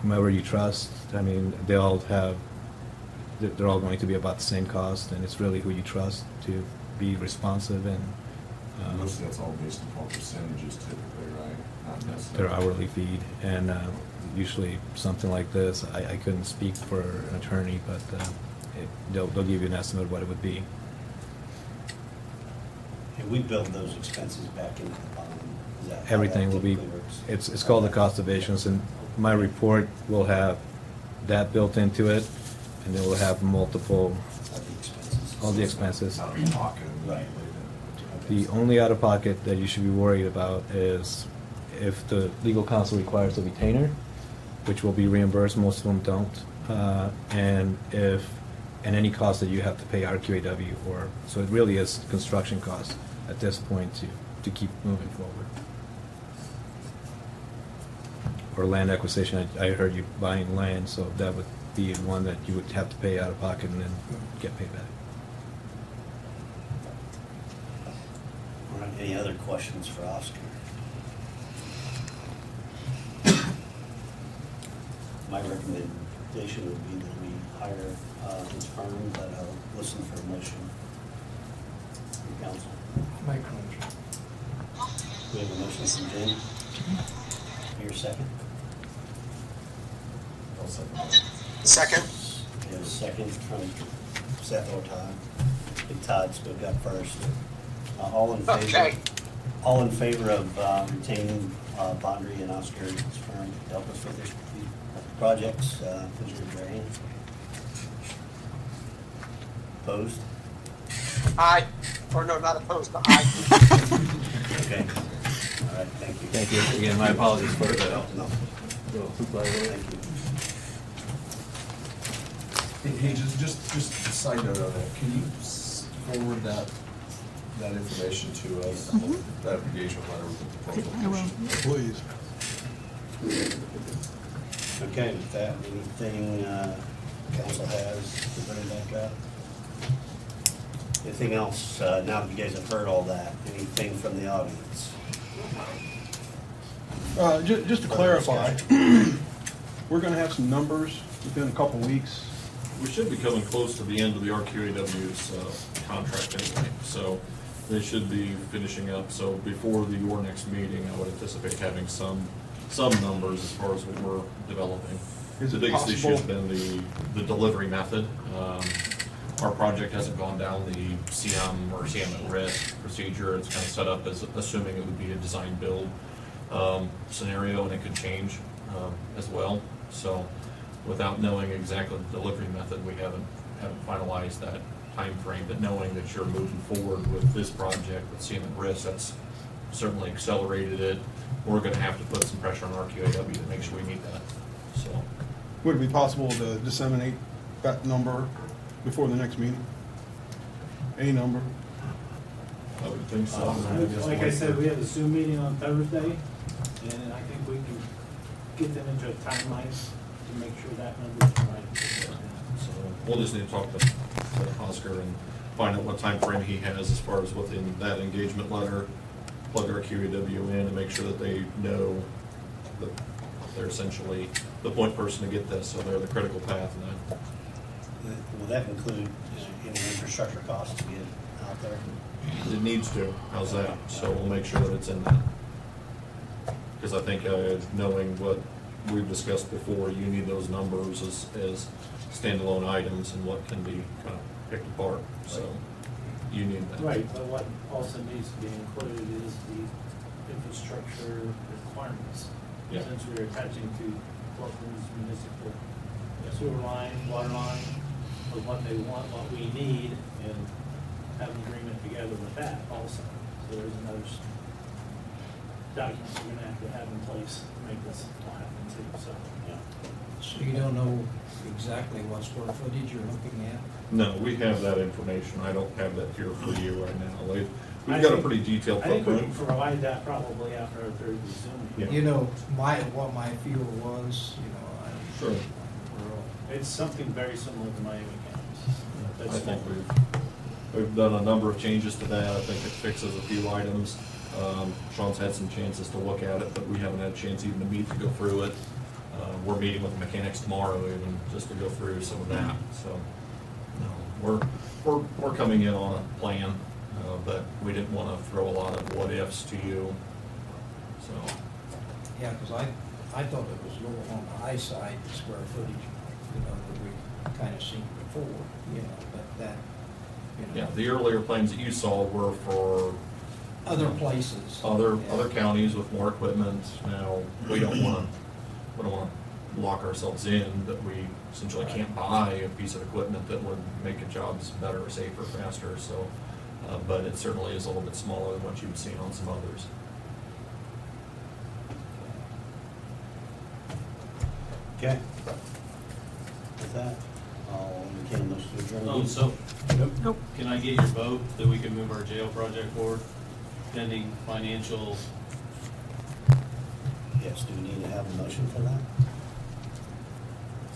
Whomever you trust, I mean, they're all going to be about the same cost, and it's really who you trust to be responsive and Most of that's all based upon percentages typically, right? Not their necessarily. hourly feed. And usually something like this, I couldn't speak for an attorney, but they'll give you an estimate of what it would be. And we build those expenses back into the bond. Is that how that Everything will be, typically works? it's called the cost of issuance, and my report will have that built into it, and then we'll have multiple, Of the expenses. all the expenses. Out of pocket. Right. The only out-of-pocket that you should be worried about is if the legal counsel requires a retainer, which will be reimbursed, most of them don't, and any cost that you have to pay RQAW for. So it really is construction costs at this point to keep moving forward. Or land acquisition, I heard you buying land, so that would be one that you would have to pay out of pocket and then get paid back. All right, any other questions for Oscar? My recommendation would be that we hire his firm, but I'll listen for a motion from council. Make a motion. We have a motion from Jen. Your second? I'll second that. Second. We have a second from Seth or Todd. I think Todd spoke up first. All in favor? Okay. All in favor of retaining Bondry and Oscar's firm to help us with these projects, please raise your hand. Opposed? Aye. Or no, not opposed, but aye. Okay. All right, thank you. Thank you. Again, my apologies for that. No. Thank you. Hey, just a side note on that, can you forward that information to us, that engagement letter with the proposal? I will. Please. Okay, with that, anything council has to bring back up? Anything else, now that you guys have heard all that, anything from the audience? Just to clarify, we're gonna have some numbers within a couple weeks. We should be coming close to the end of the RQAW's contract anyway, so they should be finishing up. So before your next meeting, I would anticipate having some numbers as far as what we're developing. Is The it biggest issue has possible? been the delivery method. Our project hasn't gone down the CM or CM at risk procedure. It's kind of set up as assuming it would be a design build scenario, and it could change as well. So without knowing exactly the delivery method, we haven't finalized that time frame. But knowing that you're moving forward with this project with CM at risk, that's certainly accelerated it. We're going to have to put some pressure on RQAW to make sure we meet that. So Would it be possible to disseminate that number before the next meeting? Any number? I would think so. Like I said, we have a Zoom meeting on Thursday, and I think we can get them into a timeline to make sure that number's right. So we'll just need to talk to Oscar and find out what time frame he has as far as within that engagement letter, plug our QEW in and make sure that they know that they're essentially the point person to get this, so they're the critical path in that. Will that include any infrastructure costs to get out there? It needs to, how's that? So we'll make sure that it's in that. Because I think knowing what we've discussed before, you need those numbers as standalone items and what can be kind of picked apart, so you need that. Right, but what also needs to be included is the infrastructure requirements. Yeah. Since we're attaching to Portland's municipal sewer line, water line, of what they want, what we need, and have an agreement together with that also. So there's another document we're gonna have in place to make this all happen too, so, yeah. So you don't know exactly what square footage you're looking at? No, we have that information. I don't have that here for you right now. We've got a pretty detailed I think we can footprint. provide that probably after our third Zoom. Yeah. You know, what my feel was, Sure. It's something very similar to Miami I County's. think we've done a number of changes to that. I think it fixes a few items. Sean's had some chances to look at it, but we haven't had a chance even to meet to go through it. We're meeting with the mechanics tomorrow even just to go through some of that. So, no, we're coming in on a plan, but we didn't want to throw a lot of what ifs to you. So, Yeah, because I thought it was a little on the high side, the square footage, that we kind of seen before, but that, yeah, the earlier plans that you saw were for other places. other counties with more equipment. Now, we don't want to lock ourselves in that we essentially can't buy a piece of equipment that would make the jobs better, safer, faster. So, but it certainly is a little bit smaller than what you've seen on some others. Okay. With that, I'll entertain those to adjourn. Oh, so, Nope. can I get your vote that we can move our jail project forward pending financial? Yes, do we need to have a motion for that?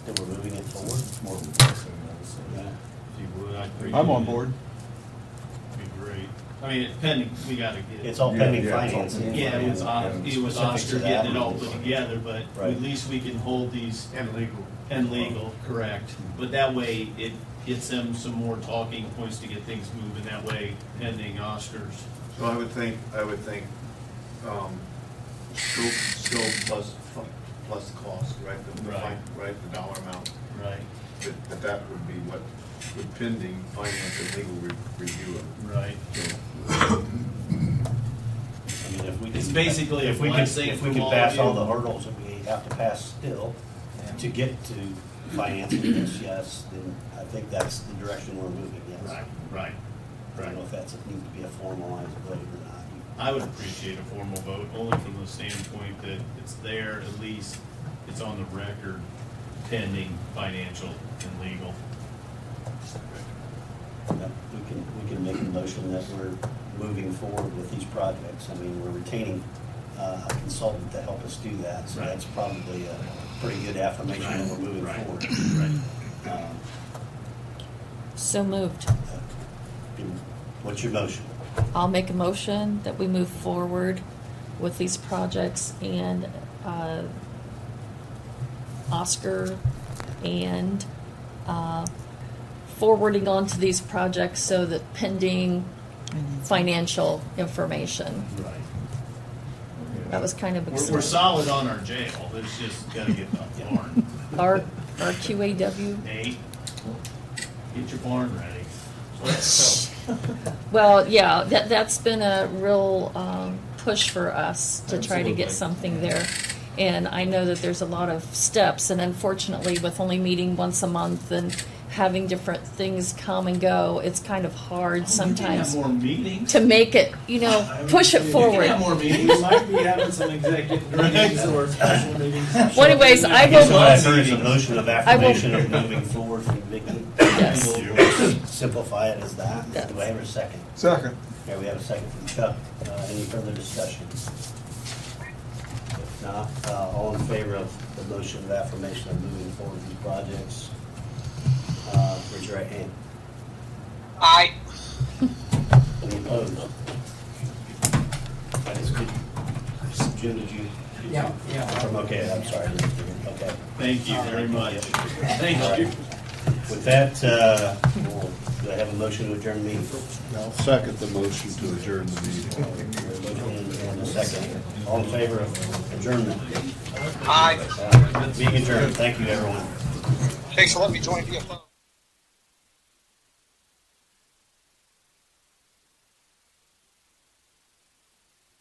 That we're moving it forward? More than blessing, Yeah. If you would, I'd appreciate I'm on it. board. Be great. I mean, it's pending, we gotta get. It's all pending Yeah, it's all financing. pending. Yeah, it was Specifics Oscar of that. getting it all put together, but Right. at least we can hold these. And legal. And legal, correct. But that way, it gets them some more talking points to get things moving, that way pending Oscars. So I would think, scope plus plus the cost, right? Right. Right, the dollar amount. Right, But that would be what, with pending finance and legal review of. right. I mean, if we It's can- basically a if we could, blessing if we from could all pass of all you. the hurdles that we have to pass still to get to financing this, yes, then I think that's the direction we're moving, yes. Right, right, I don't right. know if that's, needs to be a formalized vote or not. I would appreciate a formal vote, only from the standpoint that it's there, at least it's on the record, pending financial and legal. Yep, we can make a motion that we're moving forward with these projects. I mean, we're retaining a consultant to help us do that, so Right. that's probably a pretty good affirmation that we're moving Right. forward. Right. So moved. What's your motion? I'll make a motion that we move forward with these projects and Oscar and forwarding on to these projects so that pending financial information. Right. That was kind of We're exciting. solid on our jail, it's just gotta get the barn. Our QAW. Nate, get your barn ready. Well, yeah, that's been a real push for us to try to get Absolutely. something there. And I know that there's a lot of steps, and unfortunately, with only meeting once a month and having different things come and go, it's kind of hard sometimes Have more meetings. to make it, push it You can forward. have more meetings. We might be having some executive meetings or special meetings. Well, anyways, I guess what I will, heard is a motion of affirmation of moving forward from Vicky. Yes. We'll simplify it as that. Yes. Do I have a second? Second. Okay, we have a second from Chuck. Any further discussion? If not, all in favor of the motion of affirmation of moving forward with these projects, raise your right hand. Aye. Any opposed? That is good. Jim, did you? Yeah. Okay, I'm sorry. Okay. Thank you very much. All Thank right. you. With that, do I have a motion to adjourn the meeting? I'll second the motion to adjourn the meeting. Motion and a second. All in favor of adjournment? Aye. Being adjourned. Thank you, everyone. Thanks for letting me join via phone.